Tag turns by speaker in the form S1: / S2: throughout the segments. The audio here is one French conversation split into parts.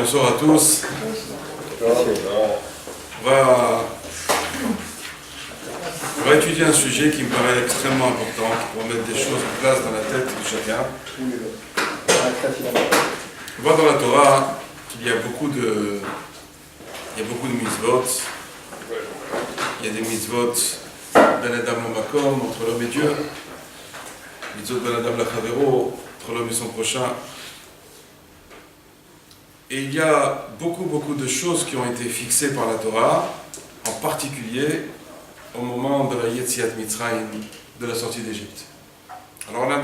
S1: bonsoir à tous. On va étudier un sujet qui me paraît extrêmement important, qui va mettre des choses en place dans la tête de chacun. On voit dans la Torah qu'il y a beaucoup de mitzvot. Il y a des mitzvot ben Adam le Makom, entre l'homme et Dieu. Mitzvot ben Adam la Chavero, entre l'homme et son prochain. Et il y a beaucoup de choses qui ont été fixées par la Torah, en particulier au moment de la Yetziat Mitzrayim, de la sortie d'Égypte. Alors là,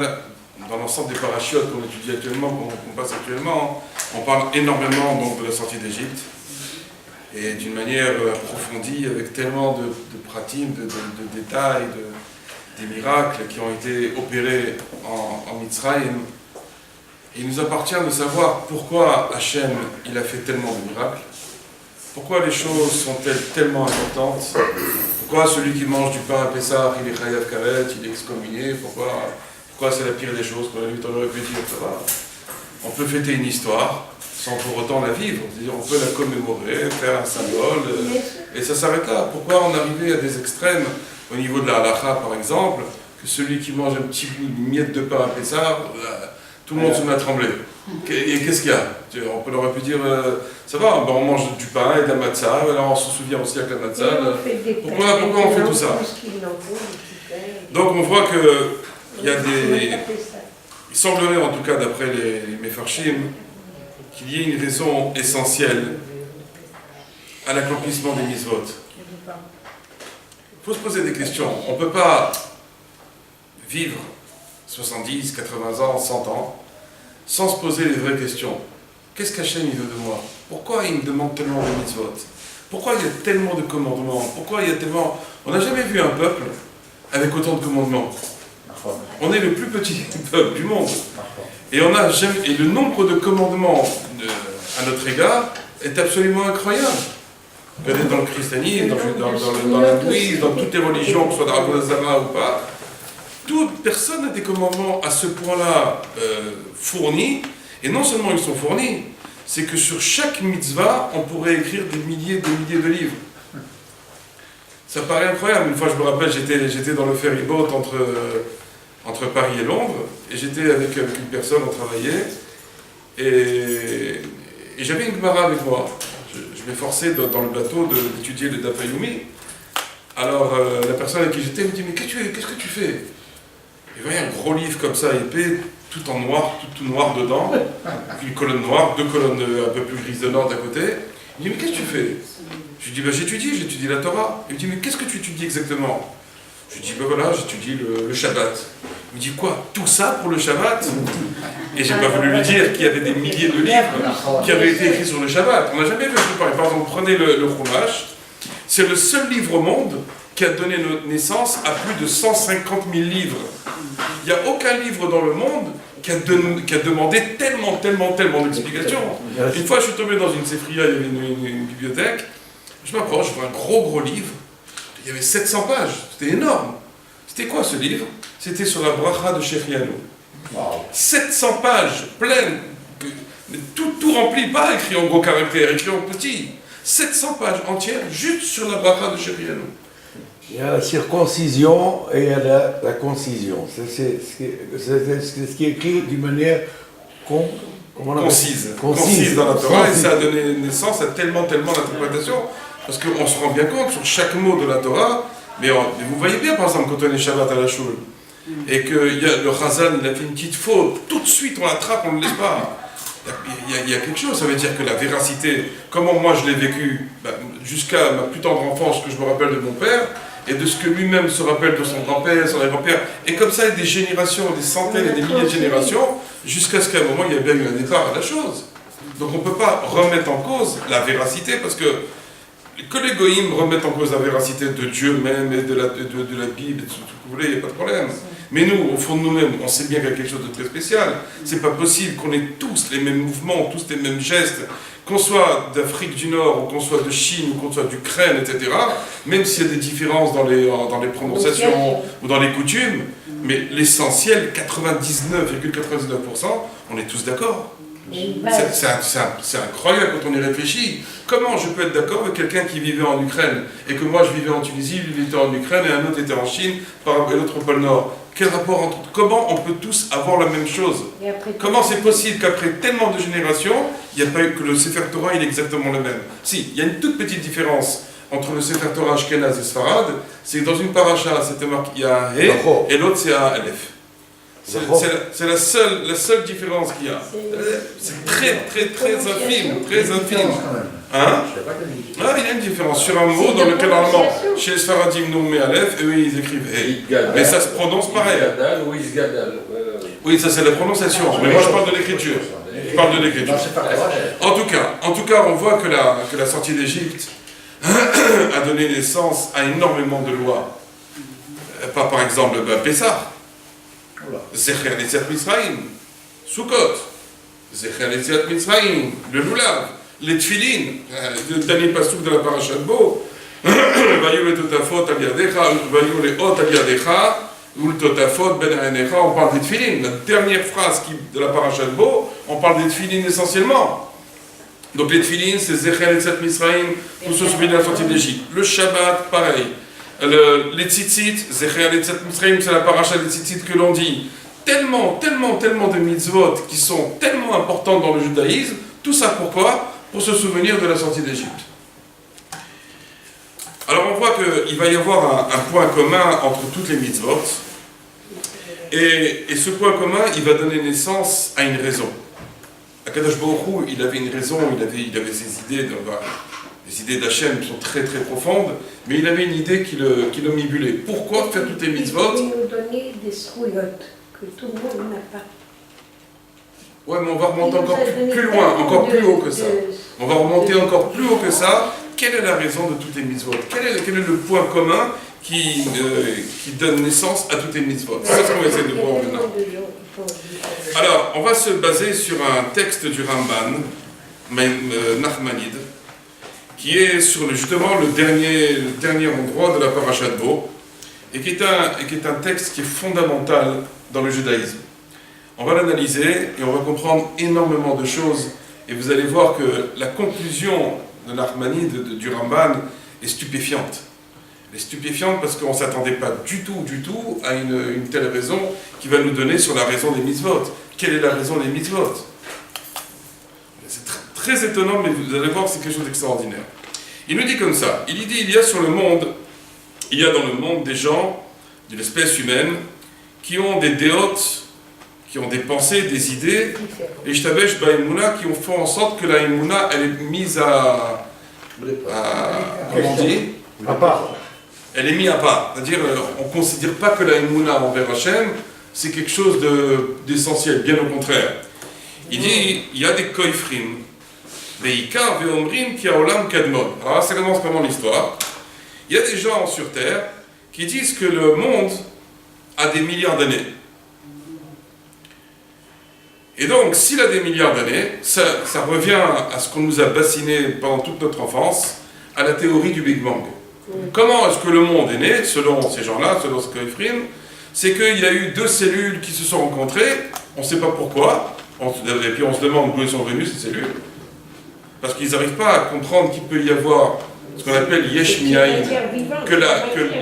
S1: dans l'ensemble des parachutes qu'on étudie actuellement, qu'on passe actuellement, on parle énormément donc, de la sortie d'Égypte, et d'une manière approfondie, avec tellement de pratiques, de détails, des miracles qui ont été opérés en Mitzrayim. Et il nous appartient de savoir pourquoi Hachem il a fait tellement de miracles, pourquoi les choses sont-elles tellement importantes, pourquoi celui qui mange du pain à Pessah, il est chayav karet, il est excommunié, pourquoi c'est la pire des choses, qu'on on aurait pu dire, ça va. On peut fêter une histoire sans pour autant la vivre, c'est-à-dire on peut la commémorer, faire un symbole, et ça s'arrête là. Pourquoi en arriver à des extrêmes, au niveau de la halakha par exemple, que celui qui mange un petit bout de miette de pain à Pessah, tout le monde se met à trembler. Et qu'est-ce qu'il y a? On aurait pu dire, ça va, on mange du pain et de la matzah, alors on se souvient aussi avec la matzah. Pourquoi on fait tout ça? Donc on voit qu'il y a des... Il semblerait, en tout cas d'après les Mefarshim, qu'il y ait une raison essentielle à l'accomplissement des mitzvot. Il faut se poser des questions. On ne peut pas vivre 70, 80 ans, 100 ans, sans se poser les vraies questions. Qu'est-ce qu'Hachem il veut de moi? Pourquoi il me demande tellement de mitzvot? Pourquoi il y a tellement de commandements? Pourquoi il y a tellement... On n'a jamais vu un peuple avec autant de commandements. On est le plus petit peuple du monde. Et le nombre de commandements à notre égard est absolument incroyable. Regardez dans le christianisme, dans l'hindouisme, dans toutes les religions, que ce soit d'Arabie ou pas, toute personne a des commandements à ce point-là fournis, et non seulement ils sont fournis, c'est que sur chaque mitzvah, on pourrait écrire des milliers de livres. Ça paraît incroyable. Une fois, je me rappelle, j'étais dans le ferryboat entre Paris et Londres, et j'étais avec une personne, on travaillait, et j'avais une Gemara avec moi. Je m'efforçais dans le bateau d'étudier le Daf Yomi. Alors, la personne avec qui j'étais me dit, mais qu'est-ce que tu fais? Il voyait un gros livre comme ça, épais, tout en noir, tout noir dedans, une colonne noire, deux colonnes un peu plus grisonnantes à côté. Il me dit, mais qu'est-ce que tu fais? Je lui dis, j'étudie la Torah. Il me dit, mais qu'est-ce que tu étudies exactement? Je lui dis, ben voilà, j'étudie le Shabbat. Il me dit, quoi? Tout ça pour le Shabbat? Et j'ai pas voulu lui dire qu'il y avait des milliers de livres qui avaient été écrits sur le Shabbat. On n'a jamais vu ça pareil. Par exemple, prenez le Chumash. C'est le seul livre au monde qui a donné naissance à plus de 150 000 livres. Il n'y a aucun livre dans le monde qui a demandé tellement d'explications. Une fois, je suis tombé dans une séphria, il y avait une bibliothèque. Je m'approche, je vois un gros livre. Il y avait 700 pages. C'était énorme. C'était quoi ce livre? C'était sur la bracha de Shechianu. Wow. 700 pages, pleines, tout rempli, pas écrit en gros caractères, écrit en petit. 700 pages entières, juste sur la bracha de Shechianu.
S2: Il y a la circoncision et il y a la concision. C'est ce qui est écrit d'une manière
S1: concise dans la Torah, et ça a donné naissance à tellement d'interprétations, parce qu'on se rend bien compte sur chaque mot de la Torah, mais vous voyez bien par exemple quand on est Shabbat à la choule, et que le Chazan il a fait une petite faute, tout de suite on l'attrape, on ne le laisse pas. Il y a quelque chose, ça veut dire que la véracité, comment moi je l'ai vécu, jusqu'à ma plus tendre enfance, que je me rappelle de mon père, et de ce que lui-même se rappelle de son grand-père, son grand-père, et comme ça, des générations, des centaines et des milliers de générations, jusqu'à ce qu'à un moment, il y ait bien eu un départ à la chose. Donc on ne peut pas remettre en cause la véracité, parce que les goïms remettent en cause la véracité de Dieu même, et de la Bible, et de tout ce que vous voulez, il n'y a pas de problème. Mais nous, au fond de nous-mêmes, on sait bien qu'il y a quelque chose de très spécial. C'est pas possible qu'on ait tous les mêmes mouvements, tous les mêmes gestes, qu'on soit d'Afrique du Nord, ou qu'on soit de Chine, ou qu'on soit d'Ukraine, etc., même s'il y a des différences dans les prononciations ou dans les coutumes, mais l'essentiel, 99,99%, on est tous d'accord. C'est incroyable quand on y réfléchit. Comment je peux être d'accord avec quelqu'un qui vivait en Ukraine et que moi je vivais en Tunisie, lui il était en Ukraine et un autre était en Chine et l'autre au pôle Nord? Quel rapport entre... Comment on peut tous avoir la même chose? Comment c'est possible qu'après tellement de générations, il n'y a pas eu que le Sefer Torah il est exactement le même? Si, il y a une toute petite différence entre le Sefer Torah Ashkenaz et Sfarad, c'est que dans une paracha, c'était marqué, il y a un He et l'autre c'est un Aleph. C'est la seule différence qu'il y a. C'est très infime, très infime. Hein? Ah, il y a une différence sur un mot dans lequel normalement, chez les Sfaradim, nous on met Aleph et eux ils écrivent He. Mais ça se prononce pareil. Oui, ça c'est la prononciation, mais moi je parle de l'écriture. Je parle de l'écriture. En tout cas, on voit que la sortie d'Égypte a donné naissance à énormément de lois. Pas par exemple Pessah. Zecher Yetziat Mitzrayim, Sukkot, Zecher Yetziat Mitzrayim, le Lulav, les Tfilin, le dernier pasuk de la Parashat Bo, Vayu le Totafot al Yadecha, Vayu le Hot al Yadecha, ou le Totafot ben Anecha, on parle des Tfilin. La dernière phrase de la Parashat Bo, on parle des Tfilin essentiellement. Donc les Tfilin, c'est Zecher Yetziat Mitzrayim, pour se souvenir de la sortie d'Égypte. Le Shabbat, pareil. Les tzitzit, Zecher Yetziat Mitzrayim, c'est la paracha des tzitzit que l'on dit. Tellement de mitzvot qui sont tellement importantes dans le judaïsme. Tout ça pourquoi? Pour se souvenir de la sortie d'Égypte. Alors on voit qu'il va y avoir un point commun entre toutes les mitzvot. Et ce point commun, il va donner naissance à une raison. Akadosh Baruch Hu, il avait une raison, il avait ses idées. Les idées d'Hachem sont très profondes, mais il avait une idée qui l'omnibulait. Pourquoi faire toutes les mitzvot?
S3: Il nous donner des srouillottes que tout le monde n'a pas.
S1: Ouais, mais on va remonter encore plus loin, encore plus haut que ça. On va remonter encore plus haut que ça. Quelle est la raison de toutes les mitzvot? Quel est le point commun qui donne naissance à toutes les mitzvot? C'est ce qu'on va essayer de voir maintenant. Alors, on va se baser sur un texte du Ramban, Nachmanide, qui est sur justement le dernier endroit de la Parashat Bo, et qui est un texte qui est fondamental dans le judaïsme. On va l'analyser et on va comprendre énormément de choses, et vous allez voir que la conclusion de Nachmanide, du Ramban, est stupéfiante. Elle est stupéfiante parce qu'on ne s'attendait pas du tout à une telle raison qui va nous donner sur la raison des mitzvot. Quelle est la raison des mitzvot? C'est très étonnant, mais vous allez voir que c'est quelque chose d'extraordinaire. Il nous dit comme ça, il dit, il y a dans le monde des gens, de l'espèce humaine, qui ont des déotes, qui ont des pensées, des idées, et Shtabesh Ba'imuna, qui ont fait en sorte que la Imuna, elle est mise à comment on dit?
S2: À part.
S1: Elle est mise à part. C'est-à-dire, on ne considère pas que la Imuna envers Hachem, c'est quelque chose d'essentiel, bien au contraire. Il dit, il y a des koifrim, Veikar veomrim ki haolam kadmon. Alors là, ça commence vraiment l'histoire. Il y a des gens sur Terre qui disent que le monde a des milliards d'années. Et donc, s'il a des milliards d'années, ça revient à ce qu'on nous a bassiné pendant toute notre enfance, à la théorie du Big Bang. Comment est-ce que le monde est né, selon ces gens-là, selon ce Koifrim? C'est qu'il y a eu deux cellules qui se sont rencontrées, on ne sait pas pourquoi, et puis on se demande d'où elles sont venues ces cellules, parce qu'ils n'arrivent pas à comprendre qu'il peut y avoir ce qu'on appelle Yesh Mi'ayin, que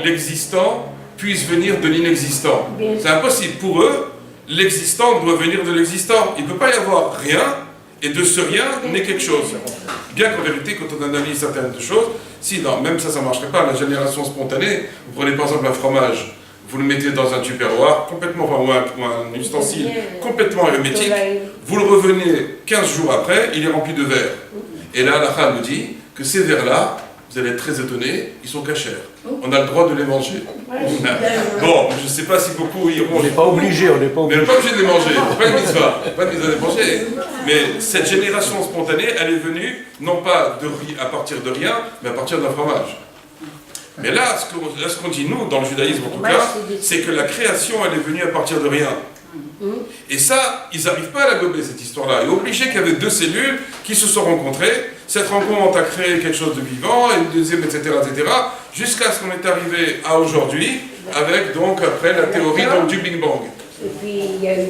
S1: l'existant puisse venir de l'inexistant. C'est impossible. Pour eux, l'existant doit venir de l'existant. Il ne peut pas y avoir rien, et de ce rien naît quelque chose. Bien qu'en vérité, quand on analyse certaines choses, même ça ne marcherait pas. La génération spontanée, vous prenez par exemple un fromage, vous le mettez dans un tupperware, complètement, ou un ustensile complètement hermétique, vous le revenez 15 jours après, il est rempli de verre. Et là, la nous dit que ces verres-là, vous allez être très étonnés, ils sont cachers. On a le droit de les manger. Bon, je ne sais pas si beaucoup iront...
S2: On n'est pas obligé,
S1: Mais on n'est pas obligé de les manger, pas une mitzvah, pas de mitzvah de les manger. Mais cette génération spontanée, elle est venue, non pas à partir de rien, mais à partir d'un fromage. Mais là, ce qu'on dit nous, dans le judaïsme en tout cas, c'est que la création, elle est venue à partir de rien. Et ça, ils n'arrivent pas à la gober, cette histoire-là. Et obligé qu'il y avait deux cellules qui se sont rencontrées. Cette rencontre a créé quelque chose de vivant, et une deuxième, etc., jusqu'à ce qu'on est arrivé à aujourd'hui, avec donc après la théorie donc, du Big Bang.
S3: Et puis, il y a eu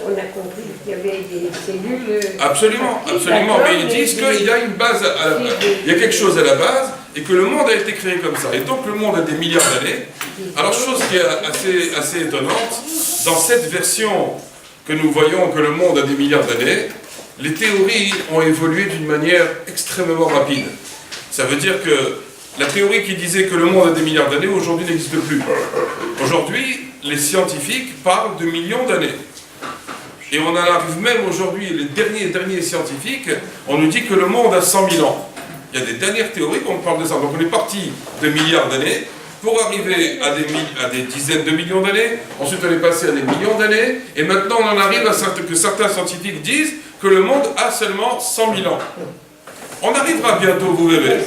S3: on a compris qu'il y avait des cellules.
S1: Absolument, absolument. Mais ils disent qu'il y a une base, il y a quelque chose à la base, et que le monde a été créé comme ça. Et donc le monde a des milliards d'années. Alors, chose qui est assez étonnante, dans cette version que nous voyons que le monde a des milliards d'années, les théories ont évolué d'une manière extrêmement rapide. Ça veut dire que la théorie qui disait que le monde a des milliards d'années, aujourd'hui n'existe plus. Aujourd'hui, les scientifiques parlent de millions d'années. Et on en arrive même aujourd'hui, les derniers scientifiques, on nous dit que le monde a 100 000 ans. Il y a des dernières théories qu'on parle de ça. Donc on est parti de milliards d'années pour arriver à des dizaines de millions d'années. Ensuite on est passé à des millions d'années. Et maintenant on en arrive à que certains scientifiques disent que le monde a seulement 100 000 ans. On arrivera bientôt, vous verrez.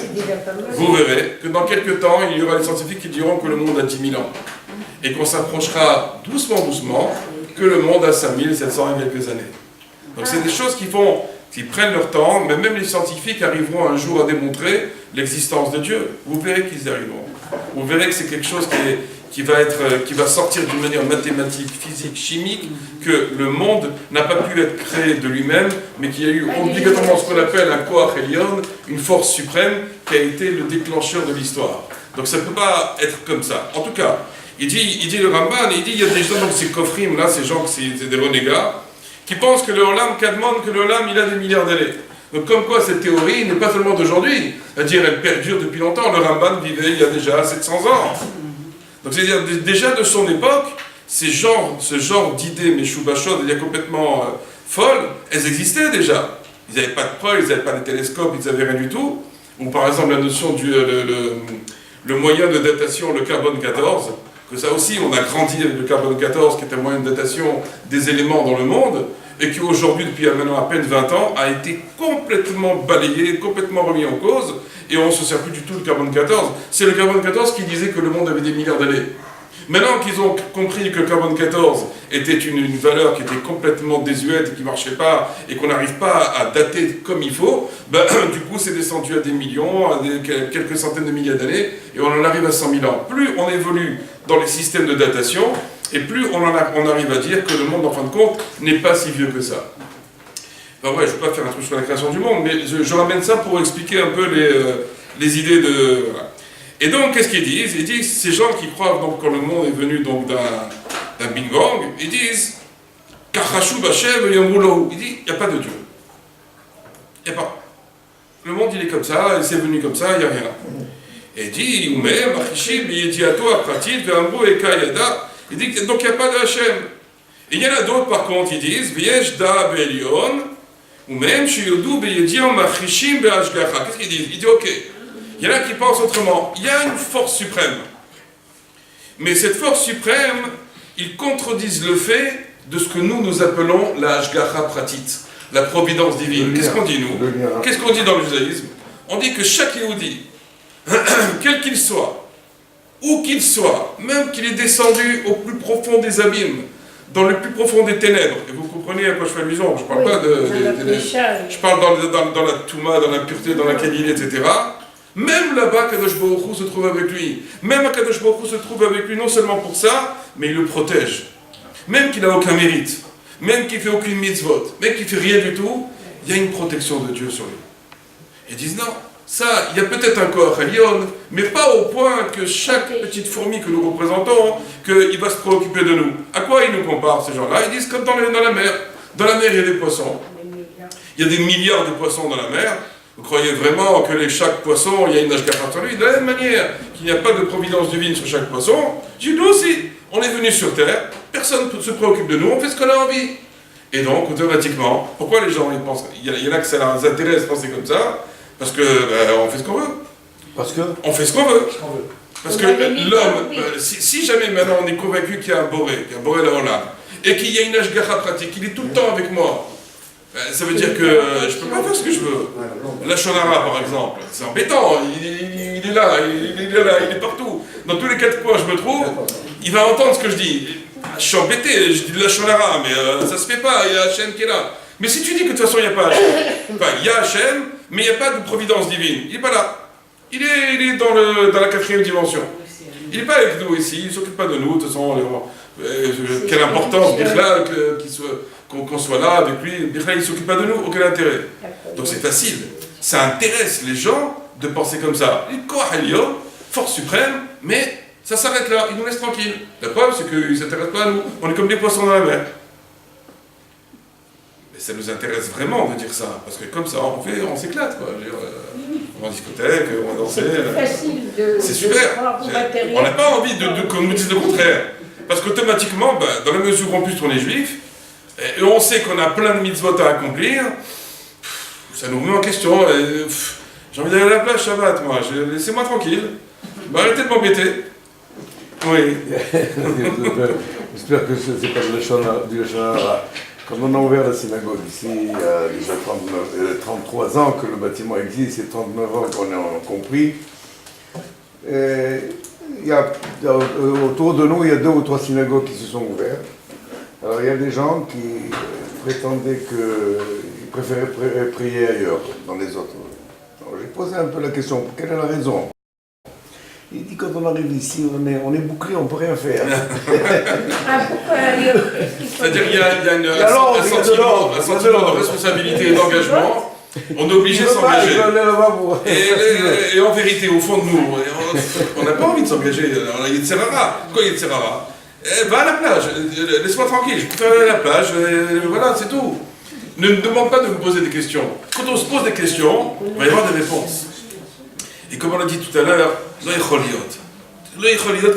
S1: Vous verrez que dans quelques temps, il y aura des scientifiques qui diront que le monde a 10 000 ans. Et qu'on s'approchera doucement, que le monde a 5 700 et quelques années. Donc c'est des choses qui prennent leur temps, mais même les scientifiques arriveront un jour à démontrer l'existence de Dieu. Vous verrez qu'ils y arriveront. Vous verrez que c'est quelque chose qui va sortir d'une manière mathématique, physique, chimique, que le monde n'a pas pu être créé de lui-même, mais qu'il y a eu obligatoirement ce qu'on appelle un Koach Elyon, une force suprême, qui a été le déclencheur de l'histoire. Donc ça ne peut pas être comme ça. En tout cas, il dit le Ramban, il y a des gens, donc ces Kofrim, là, ces gens, c'est des renégats, qui pensent que le Olam Kadmon, que le Olam, il a des milliards d'années. Donc comme quoi cette théorie n'est pas seulement d'aujourd'hui, c'est-à-dire elle perdure depuis longtemps. Le Ramban vivait il y a déjà 700 ans. Donc c'est-à-dire déjà de son époque, ce genre d'idées Meshubashot, il y a complètement folles, elles existaient déjà. Ils n'avaient pas de preuves, ils n'avaient pas de télescope, ils n'avaient rien du tout. Ou par exemple la notion le moyen de datation, le carbone 14, que ça aussi on a grandi avec le carbone 14 qui est un moyen de datation des éléments dans le monde, et qui aujourd'hui, depuis maintenant à peine 20 ans, a été complètement balayé, complètement remis en cause, et on ne se sert plus du tout du carbone 14. C'est le carbone 14 qui disait que le monde avait des milliards d'années. Maintenant qu'ils ont compris que le carbone 14 était une valeur qui était complètement désuète et qui ne marchait pas, et qu'on n'arrive pas à dater comme il faut, du coup c'est descendu à des millions, à quelques centaines de milliers d'années, et on en arrive à 100 000 ans. Plus on évolue dans les systèmes de datation, et plus on arrive à dire que le monde, en fin de compte, n'est pas si vieux que ça. Enfin ouais, je ne vais pas faire un truc sur la création du monde, mais je ramène ça pour expliquer un peu les idées de... Voilà. Et donc, qu'est-ce qu'ils disent? Ils disent, ces gens qui croient donc quand le monde est venu donc d'un Big Bang, ils disent, Kachashu Bashem Yamulou. Il dit, il n'y a pas de Dieu. Il n'y a pas. Le monde, il est comme ça, il s'est venu comme ça, il n'y a rien. Et il dit, Oumem, Achishim, Yediato, Apratit, Veamru, Ekayada. Il dit, donc il n'y a pas de Hachem. Et il y en a d'autres, par contre, ils disent, Viesh da Belion, Oumem, Shiyodou, Beyediam, Achishim, Beashgacha. Qu'est-ce qu'il dit? Il dit, ok. Il y en a qui pensent autrement. Il y a une force suprême. Mais cette force suprême, ils contredisent le fait de ce que nous appelons la Ashgacha Pratit, la providence divine. Qu'est-ce qu'on dit, nous? Qu'est-ce qu'on dit dans le judaïsme? On dit que chaque Yehudi, quel qu'il soit, où qu'il soit, même qu'il est descendu au plus profond des abîmes, dans le plus profond des ténèbres, et vous comprenez à quoi je fais allusion, je ne parle pas je parle dans la Touma, dans l'impureté dans laquelle il est, etc., même là-bas, Kadosh Baruch Hu se trouve avec lui. Même Kadosh Baruch Hu se trouve avec lui, non seulement pour ça, mais il le protège. Même qu'il n'a aucun mérite, même qu'il ne fait aucune mitzvot, même qu'il ne fait rien du tout, il y a une protection de Dieu sur lui. Ils disent non, ça, il y a peut-être un Koach Elyon, mais pas au point que chaque petite fourmi que nous représentons, qu'il va se préoccuper de nous. À quoi ils nous comparent, ces gens-là? Ils disent comme dans la mer. Dans la mer, il y a des poissons. Il y a des milliards de poissons dans la mer. Vous croyez vraiment que chaque poisson, il y a une ashgacha sur lui? De la même manière qu'il n'y a pas de providence divine sur chaque poisson, nous aussi, on est venu sur Terre, personne ne se préoccupe de nous, on fait ce qu'on a envie. Et donc, automatiquement, pourquoi les gens ils pensent? Il y en a que ça les intéresse de penser comme ça, parce que on fait ce qu'on veut.
S2: Parce que
S1: on fait ce qu'on veut. Parce que l'homme, si jamais maintenant on est convaincu qu'il y a un boré là, et qu'il y a une ashgacha pratique, qu'il est tout le temps avec moi, ça veut dire que je ne peux pas faire ce que je veux. La Shonara, par exemple, c'est embêtant, il est là, il est partout. Dans tous les quatre coins je me trouve, il va entendre ce que je dis. Je suis embêté, je dis de la Shonara, mais ça se fait pas, il y a Hachem qui est là. Mais si tu dis que de toute façon il n'y a pas Hachem, enfin, il y a Hachem, mais il n'y a pas de providence divine, il n'est pas là. Il est dans la quatrième dimension. Il n'est pas avec nous ici, il ne s'occupe pas de nous, de toute façon, Quelle importance, Birla, qu'on soit là avec lui. Birla, il ne s'occupe pas de nous, aucun intérêt. Donc c'est facile. Ça intéresse les gens de penser comme ça. Force suprême, mais ça s'arrête là, ils nous laissent tranquilles. La preuve, c'est qu'ils ne s'intéressent pas à nous. On est comme des poissons dans la mer. Mais ça nous intéresse vraiment de dire ça, parce que comme ça, on s'éclate, quoi. On va en discothèque, on va danser. C'est super. On n'a pas envie qu'on nous dise le contraire. Parce qu'automatiquement, dans la mesure où en plus on est juif, et on sait qu'on a plein de mitzvot à accomplir, ça nous remet en question. J'ai envie d'aller à la plage Shabbat, moi. Laissez-moi tranquille. Arrêtez de m'embêter. Oui.
S2: J'espère que ce n'est pas du Lachon Hara. Quand on a ouvert la synagogue ici, il y a déjà 33 ans que le bâtiment existe, et 39 ans qu'on a compris. Autour de nous, il y a 2 ou 3 synagogues qui se sont ouvertes. Alors il y a des gens qui prétendaient qu'ils préféraient prier ailleurs, dans les autres. Alors j'ai posé un peu la question, quelle est la raison? Il dit, quand on arrive ici, on est bouclé, on ne peut rien faire.
S1: C'est-à-dire qu'il y a un sentiment de responsabilité et d'engagement. On est obligé de s'engager. Et en vérité, au fond de nous, on n'a pas envie de s'engager. Il y a de Serrara. Pourquoi il y a de Serrara? Va à la plage, laisse-moi tranquille, je préfère aller à la plage, voilà, c'est tout. Ne me demande pas de me poser des questions. Quand on se pose des questions, il va y avoir des réponses. Et comme on l'a dit tout à l'heure, que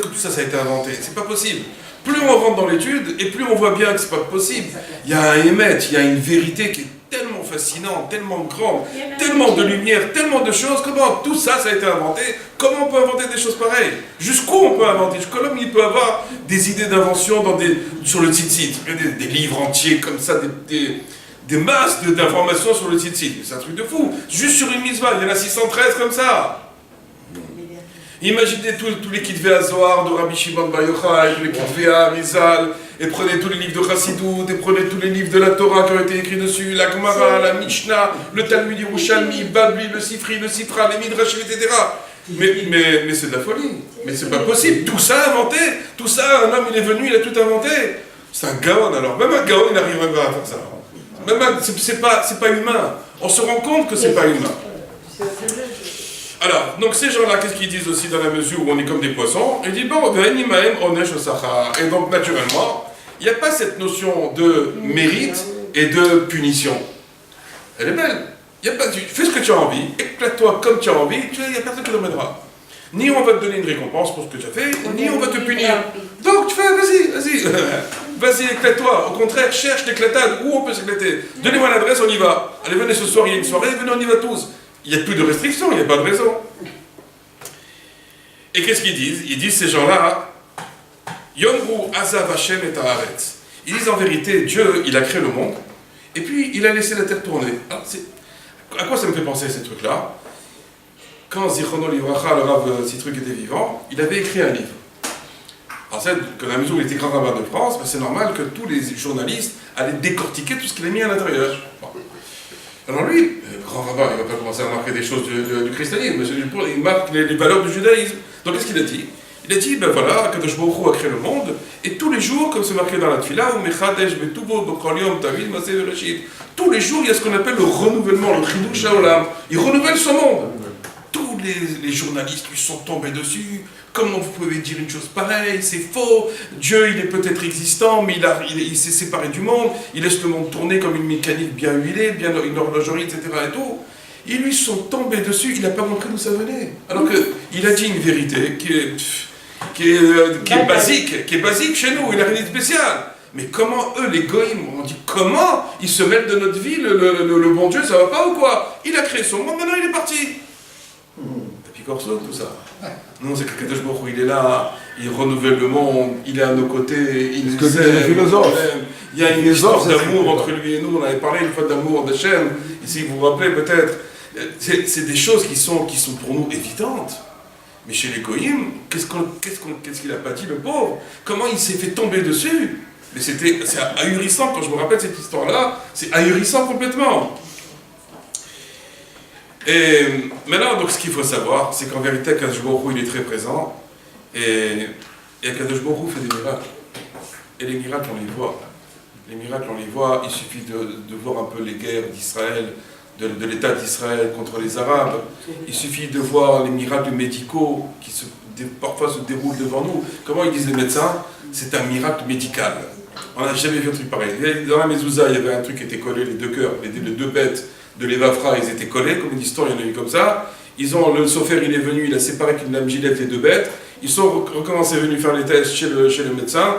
S1: tout ça a été inventé. C'est pas possible. Plus on rentre dans l'étude, et plus on voit bien que c'est pas possible. Il y a un émet, il y a une vérité qui est tellement fascinante, tellement grande, tellement de lumière, tellement de choses. Comment tout ça a été inventé? Comment on peut inventer des choses pareilles? Jusqu'où on peut inventer? Jusqu'à l'homme, il peut avoir des idées d'invention sur le tzitzit. Des livres entiers comme ça, des masses d'informations sur le tzitzit. C'est un truc de fou. Juste sur une mitzvah, il y en a 613 comme ça. Imaginez tous les Kitvei HaZohar de Rabbi Shimon Bar Yochai, tous les Kitvei HaRizal, et prenez tous les livres de Chassidut, et prenez tous les livres de la Torah qui ont été écrits dessus, la Gemara, la Mishnah, le Talmud Yerushalmi, Babli, le Sifri, le Sifra, les Midrashim, etc. Mais c'est de la folie. Mais c'est pas possible. Tout ça inventé. Tout ça, un homme il est venu, il a tout inventé. C'est un gaon alors. Même un gaon il n'arriverait pas à faire ça. C'est pas humain. On se rend compte que c'est pas humain. Alors, donc ces gens-là, qu'est-ce qu'ils disent aussi dans la mesure où on est comme des poissons? Ils disent, bon, et donc naturellement, il n'y a pas cette notion de mérite et de punition. Elle est belle. Y a pas, tu fais ce que tu as envie, éclate-toi comme tu as envie, il n'y a personne qui te remettra. Ni on va te donner une récompense pour ce que tu as fait, ni on va te punir. Donc tu fais, vas-y, éclate-toi. Au contraire, cherche l'éclatade, où on peut s'éclater. Donnez-moi l'adresse, on y va. Allez, venez ce soir, il y a une soirée, venez, on y va tous. Il n'y a plus de restrictions, il n'y a pas de raison. Et qu'est-ce qu'ils disent? Ils disent, ces gens-là, Yomru Azav Hashem et Haaretz. Ils disent en vérité, Dieu, il a créé le monde, et puis il a laissé la terre tourner. Alors, à quoi ça me fait penser ces trucs-là? Quand Zichrono Livracha, le Rav Citruk était vivant, il avait écrit un livre. Alors, c'est que dans la mesure où il était grand rabbin de France, c'est normal que tous les journalistes allaient décortiquer tout ce qu'il a mis à l'intérieur. Bon. Alors lui, grand rabbin, il ne va pas commencer à marquer des choses du christianisme, mais il marque les valeurs du judaïsme. Donc qu'est-ce qu'il a dit? Il a dit, ben voilà, Kadosh Baruch Hu a créé le monde, et tous les jours, comme c'est marqué dans la Tfila, tous les jours, il y a ce qu'on appelle le renouvellement, le Chidush HaOlam. Il renouvelle son monde. Tous les journalistes lui sont tombés dessus. Comment vous pouvez dire une chose pareille? C'est faux. Dieu, il est peut-être existant, mais il s'est séparé du monde. Il laisse le monde tourner comme une mécanique bien huilée, bien une horlogerie, etc. Et tout. Ils lui sont tombés dessus. Il n'a pas montré d'où ça venait. Alors qu'il a dit une vérité qui est basique chez nous. Il n'a rien de spécial. Mais comment eux, les goïms, on dit comment ils se mêlent de notre vie, le bon Dieu, ça va pas ou quoi? Il a créé son monde, maintenant il est parti. Tapis Corso, tout ça. Non, c'est que Kadosh Baruch Hu, il est là, il renouvelle le monde, il est à nos côtés, il nous aime. Il y a une histoire d'amour entre lui et nous, on avait parlé une fois d'amour d'Hachem, et si vous vous rappelez peut-être, c'est des choses qui sont pour nous évidentes. Mais chez les Goïm, qu'est-ce qu'il a pas dit, le pauvre? Comment il s'est fait tomber dessus? Mais c'est ahurissant, quand je me rappelle cette histoire-là, c'est ahurissant complètement. Et maintenant, donc, ce qu'il faut savoir, c'est qu'en vérité, Kadosh Baruch Hu, il est très présent, et Kadosh Baruch Hu fait des miracles. Et les miracles, on les voit. Les miracles, on les voit. Il suffit de voir un peu les guerres d'Israël, de l'État d'Israël contre les Arabes. Il suffit de voir les miracles médicaux qui parfois se déroulent devant nous. Comment ils disent les médecins? C'est un miracle médical. On n'a jamais vu un truc pareil. Dans la mezouza, il y avait un truc qui était collé, les deux cœurs, les deux bêtes de l'Evafra, ils étaient collés, comme une histoire, il y en a eu comme ça. Le sofer, il est venu, il a séparé avec une lame gilette les deux bêtes. Ils sont recommencés venus faire les tests chez le médecin.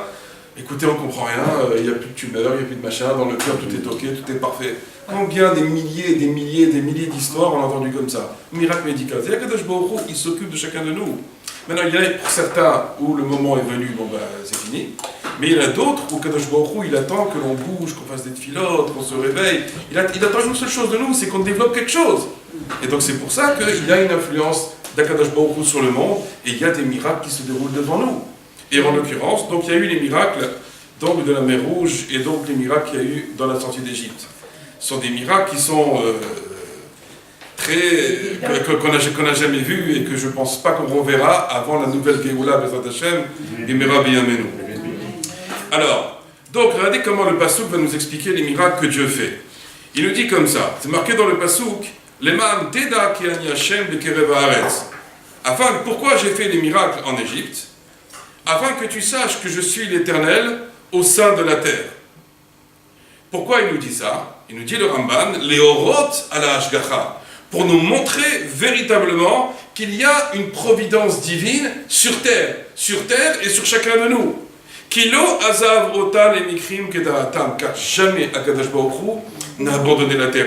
S1: Écoutez, on ne comprend rien, il n'y a plus de tumeur, il n'y a plus de machin, dans le cœur tout est ok, tout est parfait. Combien des milliers d'histoires on a entendu comme ça? Miracle médical. C'est-à-dire que Kadosh Baruch Hu, il s'occupe de chacun de nous. Maintenant, il y en a pour certains où le moment est venu, bon ben c'est fini. Mais il y en a d'autres où Kadosh Baruch Hu, il attend que l'on bouge, qu'on fasse des tfilotes, qu'on se réveille. Il attend une seule chose de nous, c'est qu'on développe quelque chose. Et donc c'est pour ça qu'il y a une influence d'Akadosh Baruch Hu sur le monde, et il y a des miracles qui se déroulent devant nous. Et en l'occurrence, donc il y a eu les miracles donc, de la mer Rouge, et donc les miracles qu'il y a eu dans la sortie d'Égypte. Ce sont des miracles qui sont qu'on n'a jamais vus, et que je ne pense pas qu'on reverra avant la nouvelle Géoula Bezrat Hashem, et Mera B'Yameinu. Alors, donc regardez comment le Passouk va nous expliquer les miracles que Dieu fait. Il nous dit comme ça, c'est marqué dans le Passouk, Leman Teda Ki Ani Hashem Bekerev Haaretz. Pourquoi j'ai fait les miracles en Égypte? Afin que tu saches que je suis l'Éternel au sein de la terre. Pourquoi il nous dit ça? Il nous dit le Ramban, Leorot ala Hashgacha, pour nous montrer véritablement qu'il y a une providence divine sur terre et sur chacun de nous. Kilo azav otan et mikrim kedaratam, car jamais Akadosh Baruch Hu n'a abandonné la terre.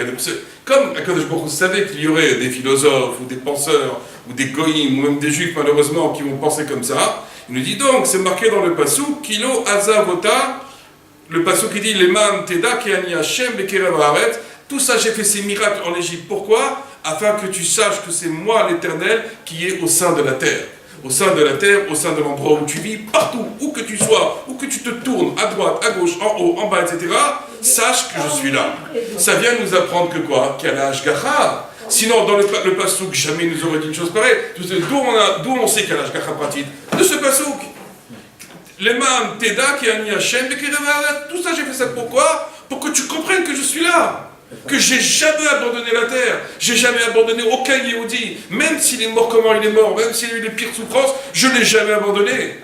S1: Comme Akadosh Baruch Hu savait qu'il y aurait des philosophes ou des penseurs ou des goïms ou même des juifs malheureusement qui vont penser comme ça, il nous dit donc, c'est marqué dans le Passouk, Kilo azav otan, le Passouk qui dit Leman teda ki ani Hashem bekerev haaretz. Tout ça, j'ai fait ces miracles en Égypte. Pourquoi? Afin que tu saches que c'est moi l'Éternel qui est au sein de la terre. Au sein de la terre, au sein de l'endroit où tu vis, partout, où que tu sois, où que tu te tournes, à droite, à gauche, en haut, en bas, etc., sache que je suis là. Ça vient nous apprendre que quoi? Qu'il y a la Hashgacha. Sinon, dans le Passouk, jamais il nous aurait dit une chose pareille. D'où on sait qu'il y a la Hashgacha pratique? De ce Passouk. Leman teda ki ani Hashem bekerev haaretz. Tout ça, j'ai fait ça pourquoi? Pour que tu comprennes que je suis là. Que j'ai jamais abandonné la terre, j'ai jamais abandonné aucun Yehudi, même s'il est mort comment il est mort, même s'il a eu les pires souffrances, je ne l'ai jamais abandonné.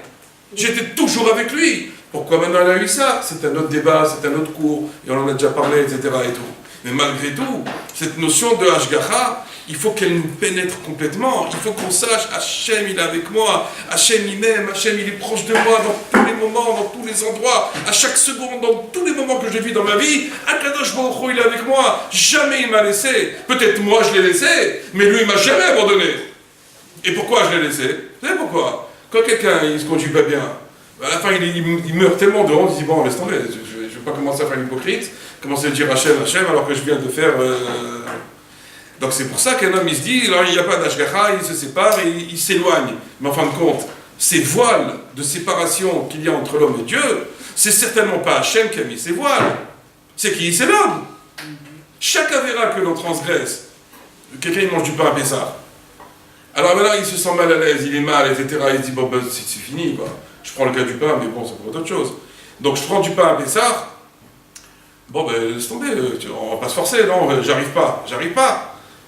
S1: J'étais toujours avec lui. Pourquoi maintenant il a eu ça? C'est un autre débat, c'est un autre cours, et on en a déjà parlé, etc. et tout. Mais malgré tout, cette notion de Hashgacha, il faut qu'elle nous pénètre complètement. Il faut qu'on sache, Hachem il est avec moi, Hachem il m'aime, Hachem il est proche de moi dans tous les moments, dans tous les endroits, à chaque seconde, dans tous les moments que je vis dans ma vie. Akadosh Baruch Hu il est avec moi, jamais il m'a laissé. Peut-être moi je l'ai laissé, mais lui il m'a jamais abandonné. Et pourquoi je l'ai laissé? Vous savez pourquoi? Quand quelqu'un il se conduit pas bien, à la fin il meurt tellement de honte, il dit bon laisse tomber, je ne vais pas commencer à faire l'hypocrite, commencer à dire Hachem, Hachem alors que je viens de faire... Donc c'est pour ça qu'un homme il se dit, alors il n'y a pas d'Hashgacha, il se sépare et il s'éloigne. Mais en fin de compte, ces voiles de séparation qu'il y a entre l'homme et Dieu, c'est certainement pas Hachem qui a mis ces voiles. C'est qui? C'est l'homme. Chaque avéra que l'on transgresse, quelqu'un il mange du pain à Pessah. Alors maintenant il se sent mal à l'aise, il est mal, etc. Il se dit bon ben c'est fini quoi. Je prends le cas du pain, mais bon c'est pour autre chose. Donc je prends du pain à Pessah. Bon ben laisse tomber, on va pas se forcer, non, j'arrive pas.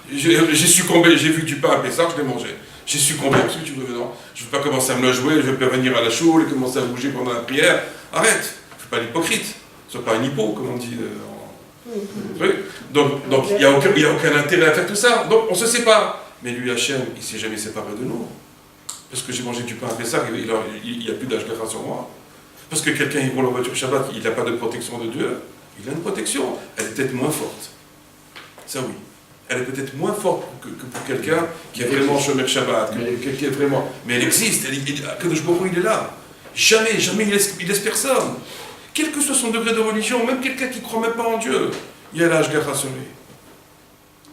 S1: J'ai succombé, j'ai vu du pain à Pessah, je l'ai mangé. J'ai succombé, qu'est-ce que tu veux, non? Je ne veux pas commencer à me la jouer, je vais pas venir à la choule et commencer à bouger pendant la prière. Arrête, ne fais pas l'hypocrite. Sois pas un hippo, comme on dit. Donc il n'y a aucun intérêt à faire tout ça. Donc on se sépare. Mais lui, Hachem, il ne s'est jamais séparé de nous. Parce que j'ai mangé du pain à Pessah, il n'y a plus d'Hashgacha sur moi. Parce que quelqu'un, il roule en voiture Shabbat, il n'a pas de protection de Dieu. Il a une protection. Elle est peut-être moins forte. Ça oui. Elle est peut-être moins forte que pour quelqu'un qui a vraiment Shomer Shabbat, qui est vraiment... Mais elle existe, Kadosh Baruch Hu, il est là. Jamais il laisse personne. Quel que soit son degré de religion, même quelqu'un qui ne croit même pas en Dieu, il y a la Hashgacha sur lui.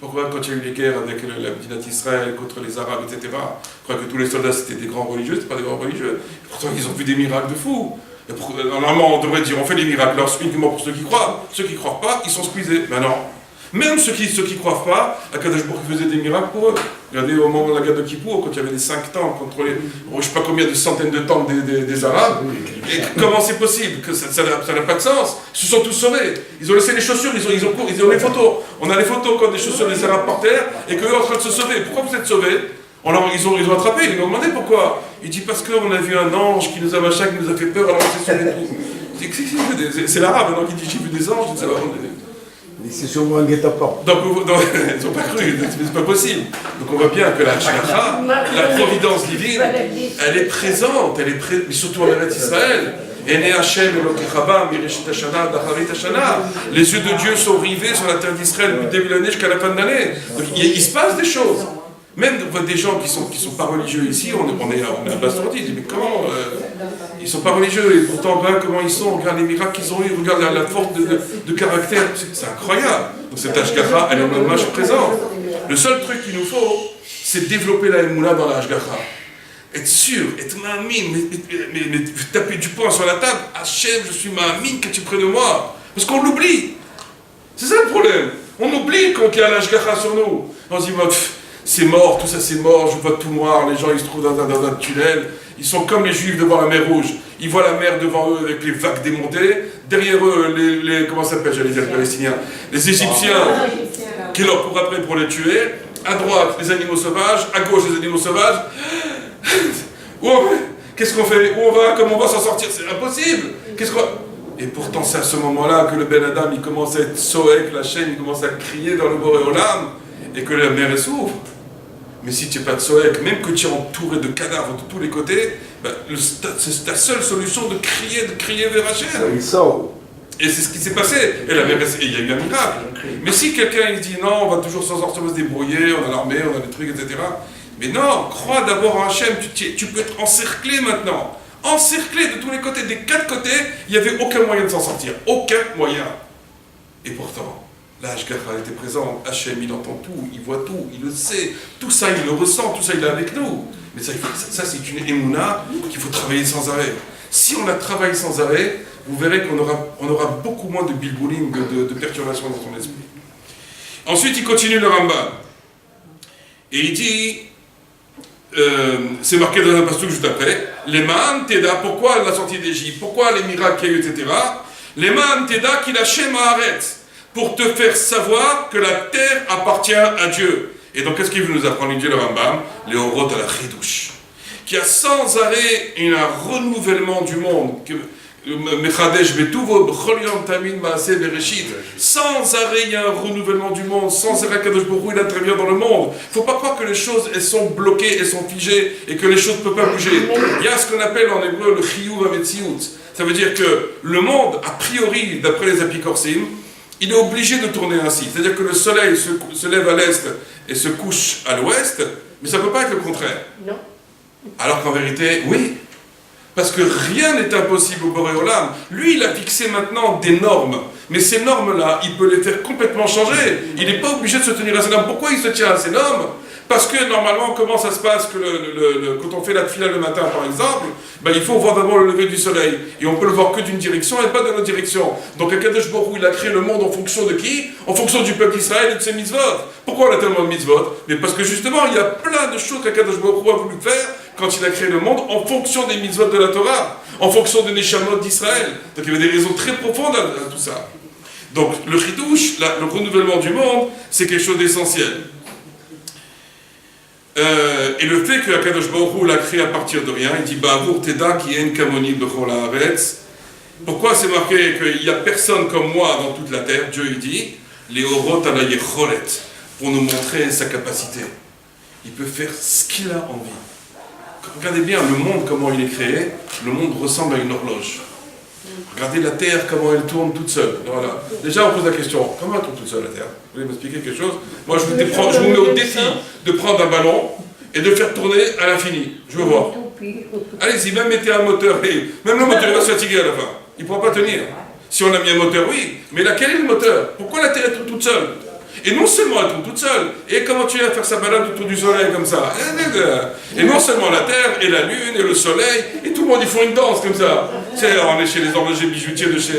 S1: Pourquoi quand il y a eu les guerres avec la dynastie d'Israël contre les Arabes, etc., je crois que tous les soldats c'était des grands religieux, c'était pas des grands religieux. Pourtant ils ont vu des miracles de fou. Normalement on devrait dire on fait des miracles uniquement pour ceux qui croient. Ceux qui ne croient pas, ils sont squeezés. Mais non. Même ceux qui ne croient pas, Akadosh Baruch Hu faisait des miracles pour eux. Regardez au moment de la guerre de Kippour, quand il y avait les 5 tanks contre les, je ne sais pas combien de centaines de tanks des Arabes. Et comment c'est possible que ça n'a pas de sens? Ils se sont tous sauvés. Ils ont laissé les chaussures, ils ont les photos. On a les photos quand des chaussures des Arabes par terre et qu'eux en train de se sauver. Pourquoi vous êtes sauvés? Alors ils ont attrapé, ils nous ont demandé pourquoi. Il dit parce qu'on a vu un ange qui nous a machin, qui nous a fait peur, alors on s'est sauvé tout. C'est l'arabe maintenant qui dit j'ai vu des anges, je ne sais pas.
S2: C'est sûrement un guet-apens.
S1: Donc, ils n'ont pas cru, c'est pas possible. Donc on voit bien que la Hashgacha, la providence divine, elle est présente, mais surtout en Eretz Israël. Les yeux de Dieu sont rivés sur la terre d'Israël depuis le début de l'année jusqu'à la fin de l'année. Donc il se passe des choses. Même des gens qui sont pas religieux ici, on est abasourdis. Ils disent mais comment ils sont pas religieux et pourtant regarde comment ils sont, regarde les miracles qu'ils ont eu, regarde la force de caractère, c'est incroyable. Donc cette Hashgacha, elle est vraiment présente. Le seul truc qu'il nous faut, c'est développer la Emouna dans la Hashgacha. Être sûr, être ma'amine, mais taper du poing sur la table, Hachem, je suis ma'amine que tu es près de moi. Parce qu'on l'oublie. C'est ça le problème. On oublie qu'il y a la Hashgacha sur nous. On se dit, c'est mort, tout ça c'est mort, je vois tout noir, les gens ils se trouvent dans un tunnel, ils sont comme les juifs devant la mer Rouge, ils voient la mer devant eux avec les vagues démontées, derrière eux comment ça s'appelle, j'allais dire les Palestiniens, les Égyptiens qui leur courent après pour les tuer, à droite les animaux sauvages, à gauche les animaux sauvages, qu'est-ce qu'on fait, où on va, comment on va s'en sortir, c'est impossible, Et pourtant c'est à ce moment-là que le Ben Adam il commence à être soek, la chaîne, il commence à crier dans le Boréolam, et que la mer s'ouvre. Mais si tu n'es pas de Soek, même que tu es entouré de cadavres de tous les côtés, c'est ta seule solution de crier vers Hachem. Et c'est ce qui s'est passé. Et la mer, il y a eu un miracle. Mais si quelqu'un il dit non, on va toujours s'en sortir, on va se débrouiller, on a l'armée, on a des trucs, etc. Mais non, crois d'abord en Hachem, tu peux être encerclé maintenant. Encerclé de tous les côtés, des 4 côtés, il n'y avait aucun moyen de s'en sortir. Aucun moyen. Et pourtant, la Hashgacha était présente, Hachem il entend tout, il voit tout, il le sait, tout ça il le ressent, tout ça il est avec nous. Mais ça c'est une émouna qu'il faut travailler sans arrêt. Si on la travaille sans arrêt, vous verrez qu'on aura beaucoup moins de bilbouling, de perturbations dans son esprit. Ensuite il continue le Rambam. Et il dit, c'est marqué dans un passage juste après, les man teda, pourquoi la sortie d'Égypte, pourquoi les miracles qu'il y a eu, etc. Les man teda qu'il Hachem haaretz, pour te faire savoir que la terre appartient à Dieu. Et donc, qu'est-ce qu'il veut nous apprendre, Dieu le Rambam? Les Orot à la Chidouche. Qu'il y a sans arrêt un renouvellement du monde. Sans arrêt, il y a un renouvellement du monde. Sans arrêt, Kadosh Baruch Hu, il intervient dans le monde. Il ne faut pas croire que les choses, elles sont bloquées, elles sont figées, et que les choses ne peuvent pas bouger. Il y a ce qu'on appelle en hébreu le Chiyuv HaMetziut. Ça veut dire que le monde, a priori, d'après les Apikorsim, il est obligé de tourner ainsi. C'est-à-dire que le soleil se lève à l'est et se couche à l'ouest, mais ça ne peut pas être le contraire.
S3: Non.
S1: Alors qu'en vérité, oui. Parce que rien n'est impossible au Boréolam. Lui, il a fixé maintenant des normes. Mais ces normes-là, il peut les faire complètement changer. Il n'est pas obligé de se tenir à ces normes. Pourquoi il se tient à ces normes? Parce que normalement, comment ça se passe que quand on fait la tefila le matin, par exemple, il faut voir d'abord le lever du soleil. Et on peut le voir que d'une direction et pas de l'autre direction. Donc, Akadosh Baruch Hu, il a créé le monde en fonction de qui? En fonction du peuple d'Israël et de ses mitzvot. Pourquoi on a tellement de mitzvot? Mais parce que justement, il y a plein de choses qu'Akadosh Baruch Hu a voulu faire quand il a créé le monde en fonction des mitzvot de la Torah, en fonction des neshamot d'Israël. Donc, il y avait des raisons très profondes à tout ça. Donc, le chidouche, le renouvellement du monde, c'est quelque chose d'essentiel. Et le fait que Akadosh Baruch Hu l'a créé à partir de rien, il dit Ba'avour teda ki en kamoni b'chol haaretz. Pourquoi c'est marqué qu'il n'y a personne comme moi dans toute la terre? Dieu il dit les orot ala yecholet, pour nous montrer sa capacité. Il peut faire ce qu'il a envie. Regardez bien le monde, comment il est créé. Le monde ressemble à une horloge. Regardez la Terre, comment elle tourne toute seule. Voilà. Déjà, on pose la question, comment elle tourne toute seule, la Terre? Vous voulez m'expliquer quelque chose? Moi, je vous mets au défi de prendre un ballon et de le faire tourner à l'infini. Je veux voir. Allez-y, même mettez un moteur. Même le moteur, il va se fatiguer à la fin. Il ne pourra pas tenir. Si on a mis un moteur, oui. Mais là, quel est le moteur? Pourquoi la Terre est toute seule? Et non seulement elle tourne toute seule, et comment tu vas faire sa balade autour du soleil comme ça. Et non seulement la Terre, et la Lune, et le Soleil, et tout le monde, ils font une danse comme ça. Tu sais, on est chez les horlogers bijoutiers de chez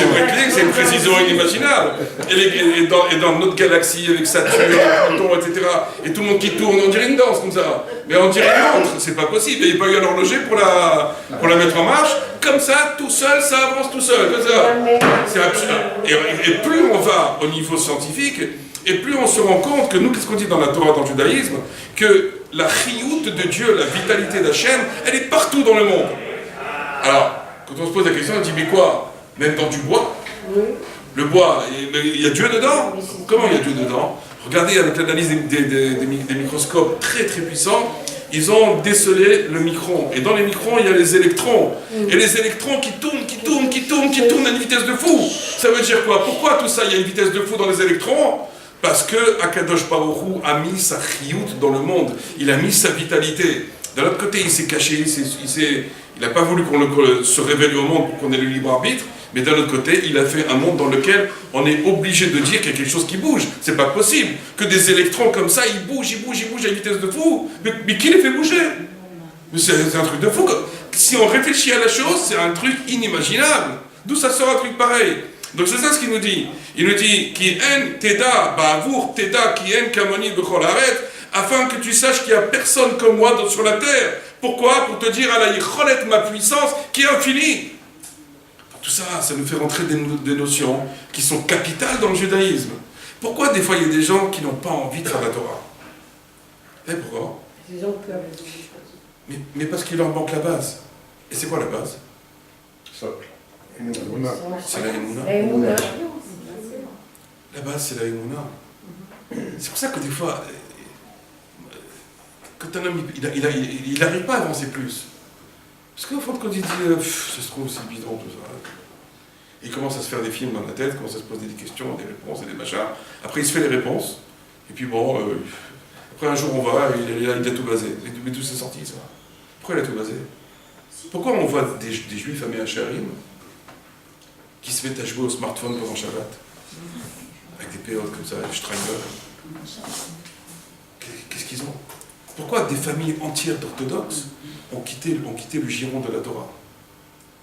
S1: Breitling, c'est une précision inimaginable. Et dans notre galaxie, avec Saturne, Pluton, etc., et tout le monde qui tourne, on dirait une danse comme ça. Mais on dirait une montre, c'est pas possible. Il n'y a pas eu un horloger pour la mettre en marche. Comme ça, tout seul, ça avance tout seul. Comme ça. C'est absolu. Et plus on va au niveau scientifique, et plus on se rend compte que nous, qu'est-ce qu'on dit dans la Torah, dans le judaïsme, que la chiyut de Dieu, la vitalité d'Hachem, elle est partout dans le monde. Alors, quand on se pose la question, on dit, mais quoi? Même dans du bois? Le bois, il y a Dieu dedans? Comment il y a Dieu dedans? Regardez, avec l'analyse des microscopes très très puissants, ils ont décelé le micron. Et dans les microns, il y a les électrons. Et les électrons qui tournent à une vitesse de fou. Ça veut dire quoi? Pourquoi tout ça, il y a une vitesse de fou dans les électrons? Parce que Akadosh Baruch Hu a mis sa chiyut dans le monde. Il a mis sa vitalité. D'un autre côté, il s'est caché, il n'a pas voulu qu'on se révèle au monde pour qu'on ait le libre arbitre. Mais d'un autre côté, il a fait un monde dans lequel on est obligé de dire qu'il y a quelque chose qui bouge. C'est pas possible que des électrons comme ça, ils bougent à une vitesse de fou. Mais qui les fait bouger? Mais c'est un truc de fou. Si on réfléchit à la chose, c'est un truc inimaginable. D'où ça sort un truc pareil? Donc c'est ça ce qu'il nous dit. Il nous dit Ki en teda ba'avour teda ki en kamoni b'chol haaretz, afin que tu saches qu'il n'y a personne comme moi sur la terre. Pourquoi? Pour te dire à la yicholet, ma puissance qui est infinie. Tout ça, ça nous fait rentrer des notions qui sont capitales dans le judaïsme. Pourquoi des fois il y a des gens qui n'ont pas envie de faire la Torah? Et pourquoi? Mais parce qu'il leur manque la base. Et c'est quoi la base?
S2: Socle.
S1: C'est la Emouna. La base, c'est la Emouna. C'est pour ça que des fois, quand un homme, il n'arrive pas à avancer plus. Parce qu'au fond, quand il dit, ça se trouve, c'est bidon, tout ça. Il commence à se faire des films dans la tête, commence à se poser des questions, des réponses et des machins. Après, il se fait les réponses. Et puis bon, après un jour, on va, il a tout basé. Mais d'où c'est sorti, ça? Pourquoi il a tout basé? Pourquoi on voit des juifs à Méacharim qui se mettent à jouer au smartphone pendant Shabbat? Avec des périodes comme ça, des Strangler. Qu'est-ce qu'ils ont? Pourquoi des familles entières d'orthodoxes ont quitté le giron de la Torah?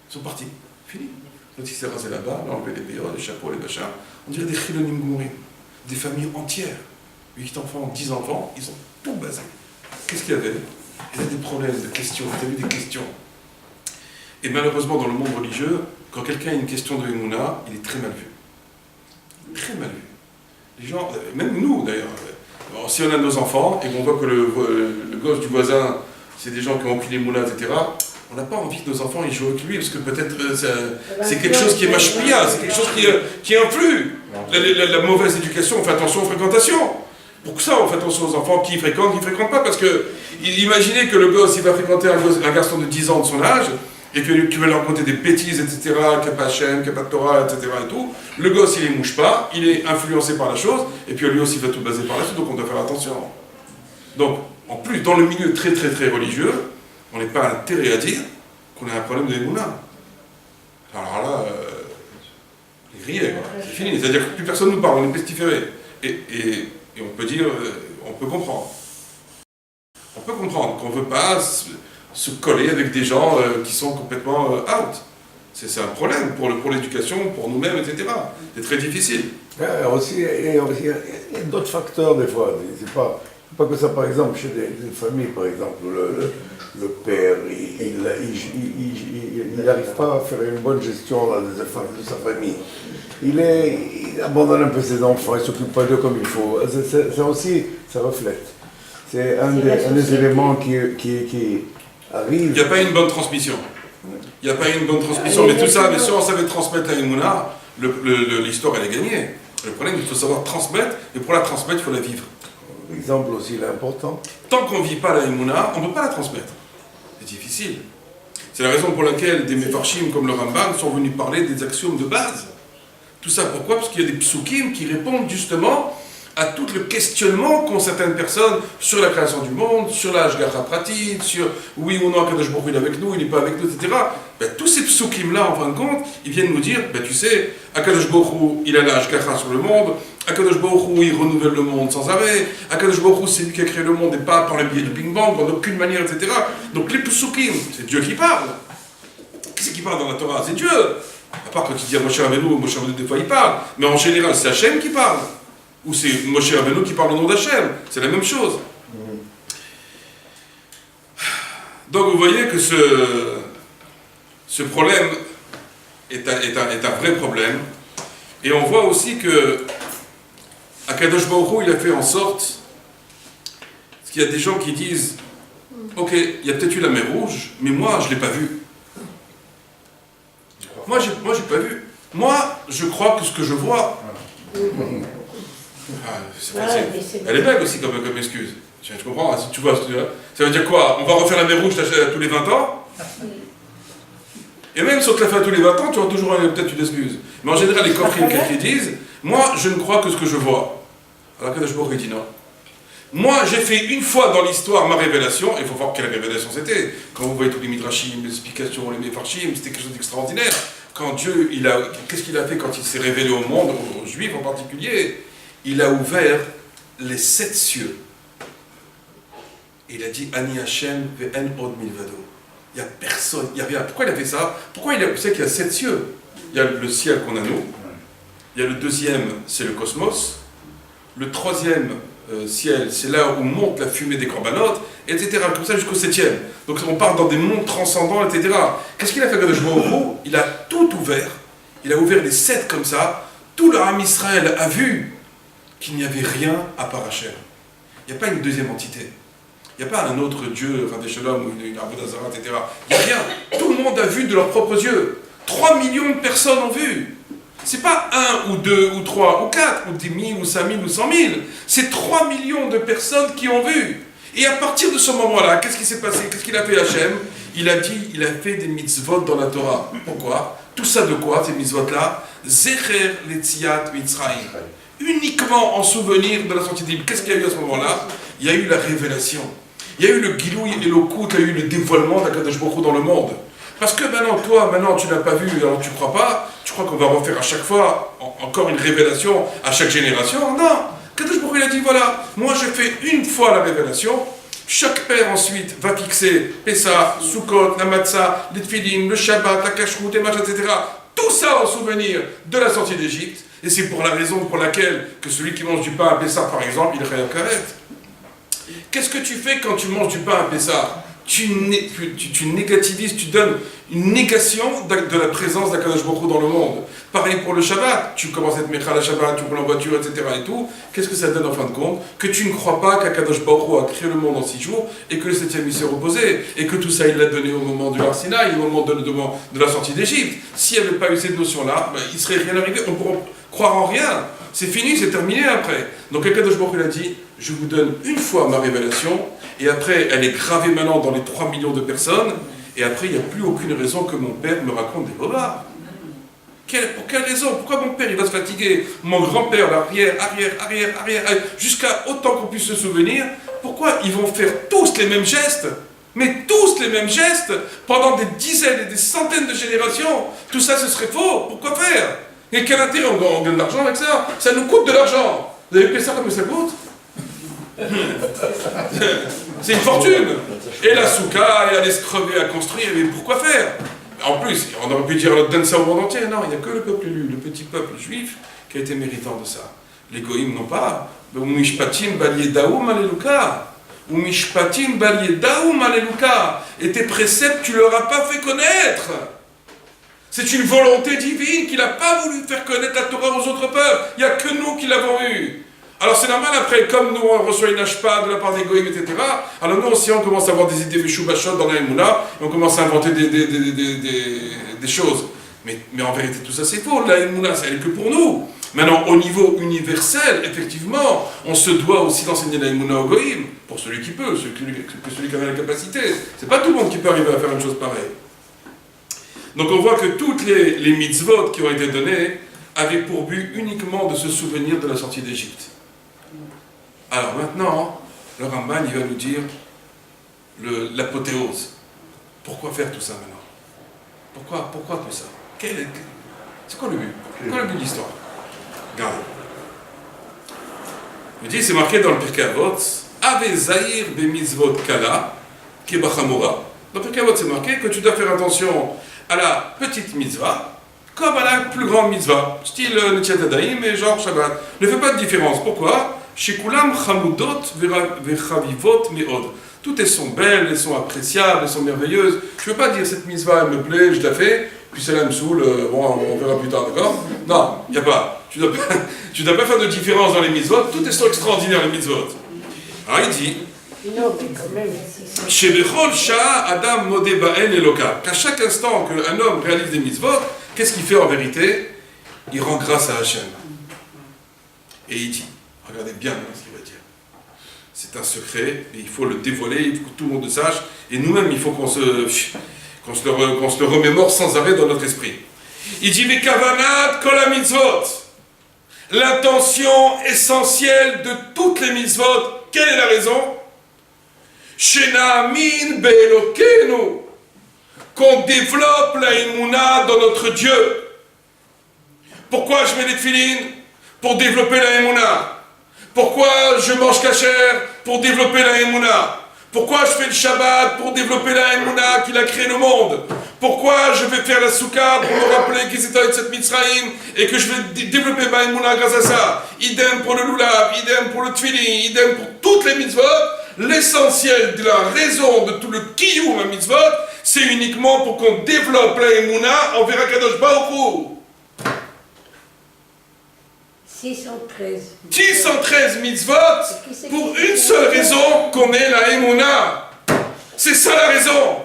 S1: Ils sont partis. Fini. L'autre il s'est rasé là-bas, il a enlevé les périodes, les chapeaux, les machins. On dirait des chilonim gourim. Des familles entières. 8 enfants, 10 enfants, ils ont tout basé. Qu'est-ce qu'il y avait? Il y avait des problèmes, des questions, il y avait des questions. Et malheureusement, dans le monde religieux, quand quelqu'un a une question de Emouna, il est très mal vu. Très mal vu. Les gens, même nous d'ailleurs, si on a nos enfants et qu'on voit que le gosse du voisin, c'est des gens qui ont pris les Emouna, etc., on n'a pas envie que nos enfants ils jouent avec lui, parce que peut-être c'est quelque chose qui est machpia, c'est quelque chose qui influe. La mauvaise éducation, on fait attention aux fréquentations. Pour ça, on fait attention aux enfants qui fréquentent pas, parce que imaginez que le gosse, il va fréquenter un garçon de 10 ans de son âge, et que tu vas leur raconter des bêtises, etc., qu'il n'y a pas Hachem, qu'il n'y a pas de Torah, etc., et tout. Le gosse, il ne les mouche pas, il est influencé par la chose, et puis lui aussi, il va tout baser par la suite, donc on doit faire attention. Donc, en plus, dans le milieu très très très religieux, on n'est pas intérêt à dire qu'on a un problème de Emouna. Alors là, les grillés, quoi. C'est fini. C'est-à-dire que plus personne ne nous parle, on est pestiféré. Et on peut dire, on peut comprendre. On peut comprendre qu'on ne veut pas se coller avec des gens qui sont complètement out. C'est un problème pour l'éducation, pour nous-mêmes, etc. C'est très difficile.
S2: Il y a d'autres facteurs des fois. C'est pas que ça, par exemple, chez des familles, par exemple, le père, il n'arrive pas à faire une bonne gestion de sa famille. Il abandonne un peu ses enfants, il ne s'occupe pas d'eux comme il faut. Ça aussi, ça reflète. C'est un des éléments qui arrive.
S1: Il n'y a pas une bonne transmission. Il n'y a pas une bonne transmission. Mais tout ça, mais si on savait transmettre la Emouna, l'histoire, elle est gagnée. Le problème, il faut savoir transmettre, et pour la transmettre, il faut la vivre.
S2: L'exemple aussi, il est important.
S1: Tant qu'on ne vit pas la Emouna, on ne peut pas la transmettre. C'est difficile. C'est la raison pour laquelle des Mefarshim comme le Rambam sont venus parler des axiomes de base. Tout ça, pourquoi? Parce qu'il y a des psukim qui répondent justement à tout le questionnement qu'ont certaines personnes sur la création du monde, sur la Hashgacha pratique, sur oui ou non, Akadosh Baruch Hu il est avec nous, il n'est pas avec nous, etc. Ben, tous ces psukim-là, en fin de compte, ils viennent nous dire, ben, tu sais, Akadosh Baruch Hu, il a la Hashgacha sur le monde, Akadosh Baruch Hu, il renouvelle le monde sans arrêt. Akadosh Baruch Hu, c'est lui qui a créé le monde et pas par le biais du Big Bang, en aucune manière, etc. Donc les Pesukim, c'est Dieu qui parle. Qui c'est qui parle dans la Torah? C'est Dieu. À part quand il dit à Moshe Rabbeinu, Moshe Rabbeinu des fois il parle. Mais en général, c'est Hachem qui parle. Ou c'est Moshe Rabbeinu qui parle au nom d'Hachem. C'est la même chose. Donc vous voyez que ce problème est un vrai problème. Et on voit aussi que Akadosh Baruch Hu, il a fait en sorte, parce qu'il y a des gens qui disent, ok, il y a peut-être eu la mer Rouge, mais moi, je ne l'ai pas vue. Moi, j'ai pas vu. Moi, je crois que ce que je vois... Elle est belle aussi comme excuse. Tu comprends? Si tu vois, ça veut dire quoi? On va refaire la mer Rouge tous les 20 ans? Et même si on te la fait tous les 20 ans, tu auras toujours peut-être une excuse. Mais en général, les coffrines qui disent, moi, je ne crois que ce que je vois. Alors Kadosh Baruch Hu dit non. Moi, j'ai fait une fois dans l'histoire ma révélation, et il faut voir quelle révélation c'était. Quand vous voyez tous les midrashim, les explications, les mefarshim, c'était quelque chose d'extraordinaire. Quand Dieu, qu'est-ce qu'il a fait quand il s'est révélé au monde, aux Juifs en particulier? Il a ouvert les 7 cieux. Et il a dit, Ani Hashem ve'en od milvado. Il n'y a personne, il n'y a rien. Pourquoi il a fait ça? Vous savez qu'il y a 7 cieux. Il y a le ciel qu'on a nous. Il y a le deuxième, c'est le cosmos. Le troisième ciel, c'est là où monte la fumée des corbanotes, etc. Comme ça jusqu'au 7e. Donc on part dans des mondes transcendants, etc. Qu'est-ce qu'il a fait Kadosh Baruch Hu? Il a tout ouvert. Il a ouvert les 7 comme ça. Tout le Ham Israël a vu qu'il n'y avait rien à part Hachem. Il n'y a pas une deuxième entité. Il n'y a pas un autre Dieu, Radé Shalom, ou une Avodah Zarah, etc. Il n'y a rien. Tout le monde a vu de leurs propres yeux. 3 millions de personnes ont vu. C'est pas 1 ou 2 ou 3 ou 4 ou 10 000 ou 5 000 ou 100 000. C'est 3 millions de personnes qui ont vu. Et à partir de ce moment-là, qu'est-ce qui s'est passé? Qu'est-ce qu'il a fait Hachem? Il a fait des mitzvot dans la Torah. Pourquoi? Tout ça de quoi, ces mitzvot-là? Zecher letziat Mitzrayim. Uniquement en souvenir de la sortie d'Égypte. Qu'est-ce qu'il y a eu à ce moment-là? Il y a eu la révélation. Il y a eu le Gilouï et le Kout, il y a eu le dévoilement d'Akadosh Baruch Hu dans le monde. Parce que maintenant tu n'as pas vu, alors tu crois pas, tu crois qu'on va refaire à chaque fois encore une révélation à chaque génération? Non. Akadosh Baruch Hu, il a dit voilà, moi j'ai fait une fois la révélation, chaque père ensuite va fixer Pessah, Sukkot, la Matzah, les Tfilin, le Shabbat, la Kashrut, les matchs, etc. Tout ça en souvenir de la sortie d'Égypte. Et c'est pour la raison pour laquelle que celui qui mange du pain à Pessah, par exemple, il est Chayav Karet. Qu'est-ce que tu fais quand tu manges du pain à Pessah? Tu négativises, tu donnes une négation de la présence d'Akadosh Baruch Hu dans le monde. Pareil pour le Shabbat, tu commences à être Mechal à Shabbat, tu roules en voiture, etc. et tout. Qu'est-ce que ça donne en fin de compte? Que tu ne crois pas qu'Akadosh Baruch Hu a créé le monde en 6 jours et que le 7e il s'est reposé et que tout ça il l'a donné au moment du Har Sinaï, au moment de la sortie d'Égypte. S'il n'y avait pas eu cette notion-là, il ne serait rien arrivé, on ne pourrait croire en rien. C'est fini, c'est terminé après. Donc Akadosh Baruch Hu a dit, je vous donne une fois ma révélation, et après elle est gravée maintenant dans les 3 millions de personnes, et après il n'y a plus aucune raison que mon père me raconte des bobards. Pour quelle raison? Pourquoi mon père il va se fatiguer? Mon grand-père, l'arrière, jusqu'à autant qu'on puisse se souvenir, pourquoi ils vont faire tous les mêmes gestes? Mais tous les mêmes gestes, pendant des dizaines et des centaines de générations? Tout ça ce serait faux, pourquoi faire? Et quel intérêt? On gagne de l'argent avec ça? Ça nous coûte de l'argent. Vous avez payé ça comme ça coûte? C'est une fortune. Et la souka, et aller se crever à construire, mais pourquoi faire? En plus, on aurait pu dire donne ça au monde entier. Non, il n'y a que le peuple élu, le petit peuple juif, qui a été méritant de ça. Les goïms n'ont pas. Mishpatim balié daoum aleluka. Ou mishpatim balié daoum aleluka. Et tes préceptes, tu ne leur as pas fait connaître. C'est une volonté divine qu'il n'a pas voulu faire connaître la Torah aux autres peuples. Il n'y a que nous qui l'avons eu. Alors c'est normal après, comme nous on reçoit une ashpa de la part des goïms, etc. Alors nous aussi on commence à avoir des idées meshubashot dans la Emouna, et on commence à inventer des choses. Mais en vérité tout ça c'est faux, la Emouna elle est que pour nous. Maintenant au niveau universel, effectivement, on se doit aussi d'enseigner la Emouna aux goïms, pour celui qui peut, celui qui a la capacité. C'est pas tout le monde qui peut arriver à faire une chose pareille. Donc on voit que toutes les mitzvot qui ont été données avaient pour but uniquement de se souvenir de la sortie d'Égypte. Alors maintenant, le Ramban il va nous dire l'apothéose. Pourquoi faire tout ça maintenant? Pourquoi tout ça? C'est quoi le but? C'est quoi le but de l'histoire? Regardez. Il dit, c'est marqué dans le Pirkei Avot, Ave Zahir be mitzvot kala, ki bachamura. Dans le Pirkei Avot, c'est marqué que tu dois faire attention à la petite mitzvah, comme à la plus grande mitzvah, style Netziat Yadayim et genre Shabbat. Ne fais pas de différence. Pourquoi? Shekulam chamudot vechavivot meod. Toutes elles sont belles, elles sont appréciables, elles sont merveilleuses. Je ne veux pas dire cette mitzvah, elle me plaît, je la fais, puis celle-là me saoule, bon, on verra plus tard, d'accord? Non, il n'y a pas. Tu ne dois pas faire de différence dans les mitzvot, toutes elles sont extraordinaires, les mitzvot. Alors il dit,
S3: Non, mais quand même, c'est ça.
S1: chez Bechol Shah Adam Modé Ba'en Eloka, qu'à chaque instant qu'un homme réalise des mitzvot, qu'est-ce qu'il fait en vérité? Il rend grâce à Hachem. Et il dit, regardez bien ce qu'il va dire. C'est un secret, et il faut le dévoiler, il faut que tout le monde le sache, et nous-mêmes, il faut qu'on se le remémore sans arrêt dans notre esprit. Il dit, mais kavanat kol ha-mitzvot, l'intention essentielle de toutes les mitzvot, quelle est la raison? Shena'amin be'elokenu, qu'on développe la émouna dans notre Dieu. Pourquoi je mets les tefilines? Pour développer la émouna. Pourquoi je mange kasher? Pour développer la émouna. Pourquoi je fais le Shabbat? Pour développer la émouna qu'il a créé le monde. Pourquoi je vais faire la soukha? Pour me rappeler qu'ils étaient avec cette Mitzrayim et que je vais développer ma émouna grâce à ça. Idem pour le lulav, idem pour le tefillin, idem pour toutes les mitzvot. L'essentiel de la raison de tout le kiyum à mitzvot, c'est uniquement pour qu'on développe la émouna envers Kadosh Baruch Hu.
S3: 613.
S1: 613 mitzvot pour une seule raison, qu'on ait la émouna. C'est ça la raison.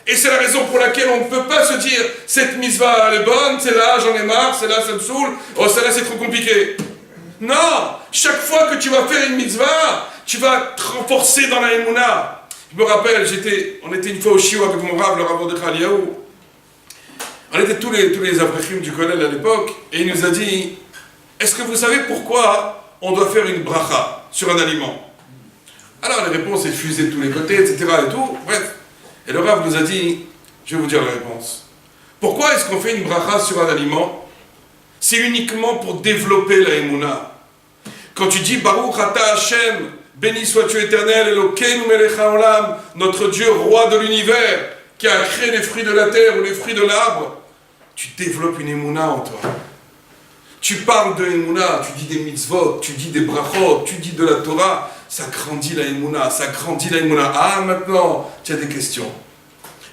S1: Et c'est la raison pour laquelle on ne peut pas se dire cette mitzvah elle est bonne, celle-là j'en ai marre, celle-là ça me saoule, oh celle-là c'est trop compliqué. Non, chaque fois que tu vas faire une mitzvah, tu vas te renforcer dans la émouna. Je me rappelle, on était une fois au Shiur avec mon Rav, le Rav Mordechai Eliyahu. On était tous les Avrechim du Kollel à l'époque, et il nous a dit, est-ce que vous savez pourquoi on doit faire une bracha sur un aliment? Alors les réponses est fusées de tous les côtés, etc. et tout, bref. Et le Rav nous a dit, je vais vous dire la réponse. Pourquoi est-ce qu'on fait une bracha sur un aliment? C'est uniquement pour développer la émouna. Quand tu dis Baruch Ata Hashem, béni sois-tu éternel, Elokeinu melech haolam, notre Dieu, roi de l'univers, qui a créé les fruits de la terre ou les fruits de l'arbre, tu développes une émouna en toi. Tu parles de émouna, tu dis des mitzvot, tu dis des brachot, tu dis de la Torah, ça grandit la émouna, ça grandit la émouna. Ah, maintenant, tu as des questions.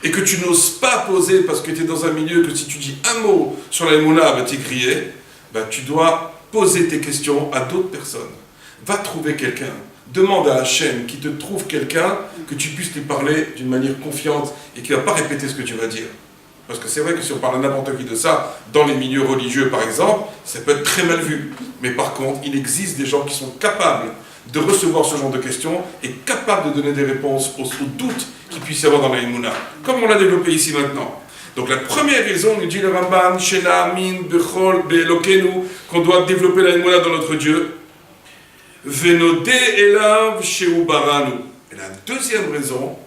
S1: Et que tu n'oses pas poser parce que tu es dans un milieu que si tu dis un mot sur la émouna, bah, tu es grillé, bah, tu dois poser tes questions à d'autres personnes. Va trouver quelqu'un. Demande à Hachem qui te trouve quelqu'un que tu puisses lui parler d'une manière confiante et qui ne va pas répéter ce que tu vas dire. Parce que c'est vrai que si on parle à n'importe qui de ça, dans les milieux religieux par exemple, ça peut être très mal vu. Mais par contre, il existe des gens qui sont capables de recevoir ce genre de questions et capables de donner des réponses aux doutes qu'il puisse y avoir dans la Emouna. Comme on l'a développé ici maintenant. Donc la première raison, nous dit le Ramban, Shena, Min, Bechol, Be'elokenu, qu'on doit développer la Emouna dans notre Dieu. Venode elav sheu baranu. Et la deuxième raison,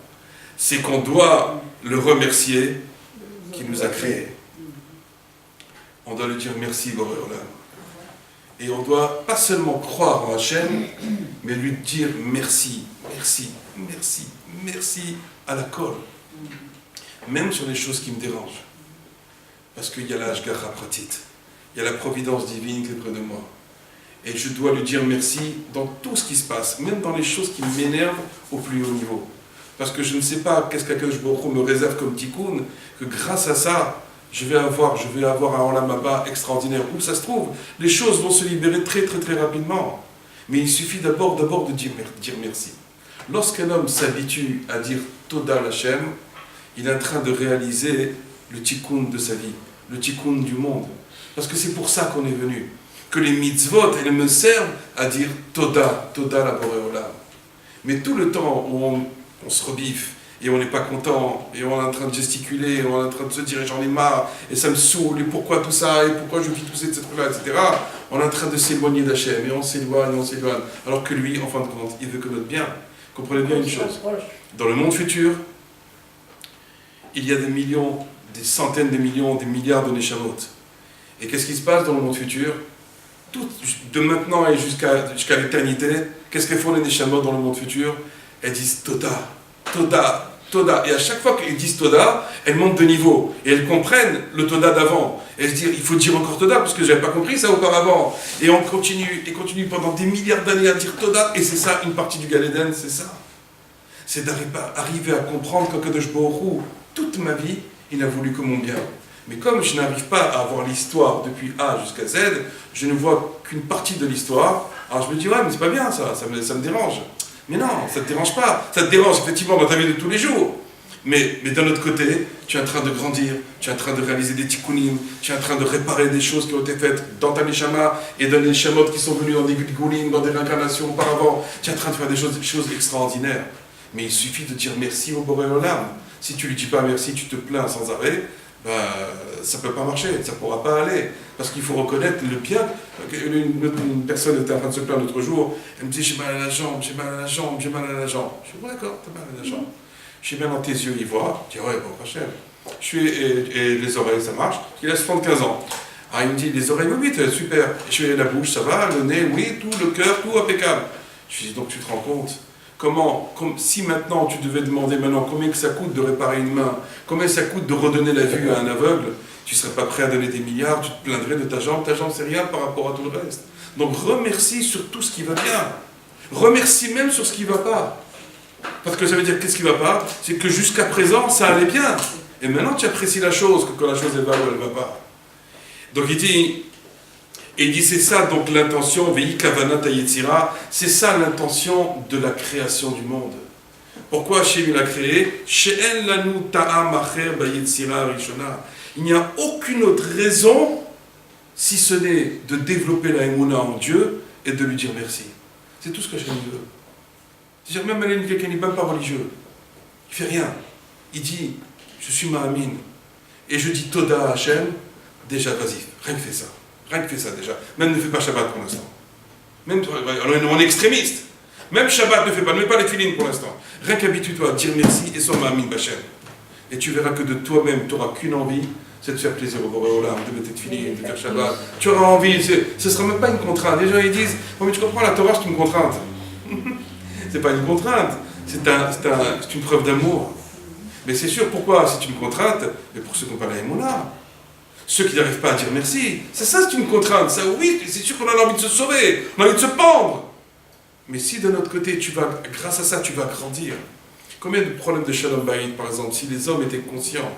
S1: c'est qu'on doit le remercier qui nous a créés. On doit lui dire merci, Boré Olam. Et on doit pas seulement croire en Hachem, mais lui dire merci, merci, merci, merci à la colle. Même sur les choses qui me dérangent. Parce qu'il y a la Hashgacha Pratit, il y a la providence divine qui est près de moi. Et je dois lui dire merci dans tout ce qui se passe, même dans les choses qui m'énervent au plus haut niveau. Parce que je ne sais pas qu'est-ce qu'Akadosh Baruch Hu me réserve comme tikkun, que grâce à ça, je vais avoir un Olam Haba extraordinaire. Où ça se trouve, les choses vont se libérer très très très rapidement. Mais il suffit d'abord de dire merci. Lorsqu'un homme s'habitue à dire Toda Hashem, il est en train de réaliser le tikkun de sa vie, le tikkun du monde. Parce que c'est pour ça qu'on est venu. Que les mitzvot, elles me servent à dire Toda la Boré Olam. Mais tout le temps où on se rebiffe, et on n'est pas content, et on est en train de gesticuler, et on est en train de se dire j'en ai marre, et ça me saoule, et pourquoi tout ça, et pourquoi je vis tous ces trucs-là, etc. On est en train de s'éloigner d'Hachem, et on s'éloigne, alors que lui, en fin de compte, il veut que notre bien. Comprenez bien une chose. Dans le monde futur, il y a des millions, des centaines de millions, des milliards de Neshamot. Et qu'est-ce qui se passe dans le monde futur? tout, de maintenant et jusqu'à l'éternité, qu'est-ce qu'elles font les Neshamot dans le monde futur? Elles disent Toda, Toda, Toda. Et à chaque fois qu'elles disent Toda, elles montent de niveau. Et elles comprennent le Toda d'avant. Et elles se disent, il faut dire encore Toda, parce que je n'avais pas compris ça auparavant. Et on continue, et continue pendant des milliards d'années à dire Toda. Et c'est ça, une partie du Gan Eden, c'est ça. C'est d'arriver à comprendre que Kadosh Baruch Hu, toute ma vie, il a voulu que mon bien. Mais comme je n'arrive pas à avoir l'histoire depuis A jusqu'à Z, je ne vois qu'une partie de l'histoire. Alors je me dis, ouais, mais c'est pas bien ça me dérange. Mais non, ça ne te dérange pas. Ça te dérange effectivement dans ta vie de tous les jours. Mais d'un autre côté, tu es en train de grandir, tu es en train de réaliser des tikkunim, tu es en train de réparer des choses qui ont été faites dans ta neshama et dans les neshamot qui sont venus dans des goulim, dans des réincarnations auparavant. Tu es en train de faire des choses extraordinaires. Mais il suffit de dire merci au Boré Olam. Si tu ne lui dis pas merci, tu te plains sans arrêt, ça ne peut pas marcher, ça ne pourra pas aller. Parce qu'il faut reconnaître le bien. Une personne était en train de se plaindre l'autre jour, elle me dit j'ai mal à la jambe, j'ai mal à la jambe, j'ai mal à la jambe. Je dis bon d'accord, t'as mal à la jambe. Je suis bien dans tes yeux, il voit. Je dis ouais, bon, Rachel. Et les oreilles, ça marche. Il a 75 ans. Alors il me dit les oreilles, oui, super. Je fais la bouche, ça va, le nez, oui, tout, le cœur, tout impeccable. Je lui dis donc tu te rends compte si maintenant tu devais demander combien que ça coûte de réparer une main, combien ça coûte de redonner la vue à un aveugle, tu ne serais pas prêt à donner des milliards, tu te plaindrais de ta jambe c'est rien par rapport à tout le reste. Donc remercie sur tout ce qui va bien. Remercie même sur ce qui ne va pas. Parce que ça veut dire qu'est-ce qui ne va pas? C'est que jusqu'à présent ça allait bien. Et maintenant tu apprécies la chose, que quand la chose elle va ou elle ne va pas. Donc il dit c'est ça donc l'intention, Vei Kavanat HaYetzira, c'est ça l'intention de la création du monde. Pourquoi Hachem l'a créé? She'en lanu ta'am acher b'Yetzira Rishona. Il n'y a aucune autre raison, si ce n'est de développer la émouna en Dieu et de lui dire merci. C'est tout ce que Hachem veut. C'est-à-dire même quelqu'un n'est même pas religieux. Il fait rien. Il dit, je suis Ma'amin. Et je dis Toda à Hachem, déjà vas-y, rien que fais ça. Rien que fais ça déjà. Même ne fais pas Shabbat pour l'instant. Même toi, alors on est extrémiste. Même Shabbat ne fais pas, ne mets pas les filines pour l'instant. Rien qu'habitue-toi à dire merci et sois Ma'amin Bachem. Et tu verras que de toi-même, tu n'auras qu'une envie, c'est de faire plaisir au Boré Olam, de mettre tes filines, de faire Shabbat. Tu auras envie, ce ne sera même pas une contrainte. Les gens ils disent, oh, mais tu comprends, la Torah c'est une contrainte. C'est pas une contrainte, c'est une preuve d'amour. Mais c'est sûr, pourquoi c'est une contrainte? Mais pour ceux qui n'ont pas la Emouna. Ceux qui n'arrivent pas à dire merci, c'est ça, c'est une contrainte. Ça, oui, c'est sûr qu'on a envie de se sauver, on a envie de se pendre. Mais si de notre côté, grâce à ça, tu vas grandir. Combien de problèmes de Shalom Bayit, par exemple, si les hommes étaient conscients,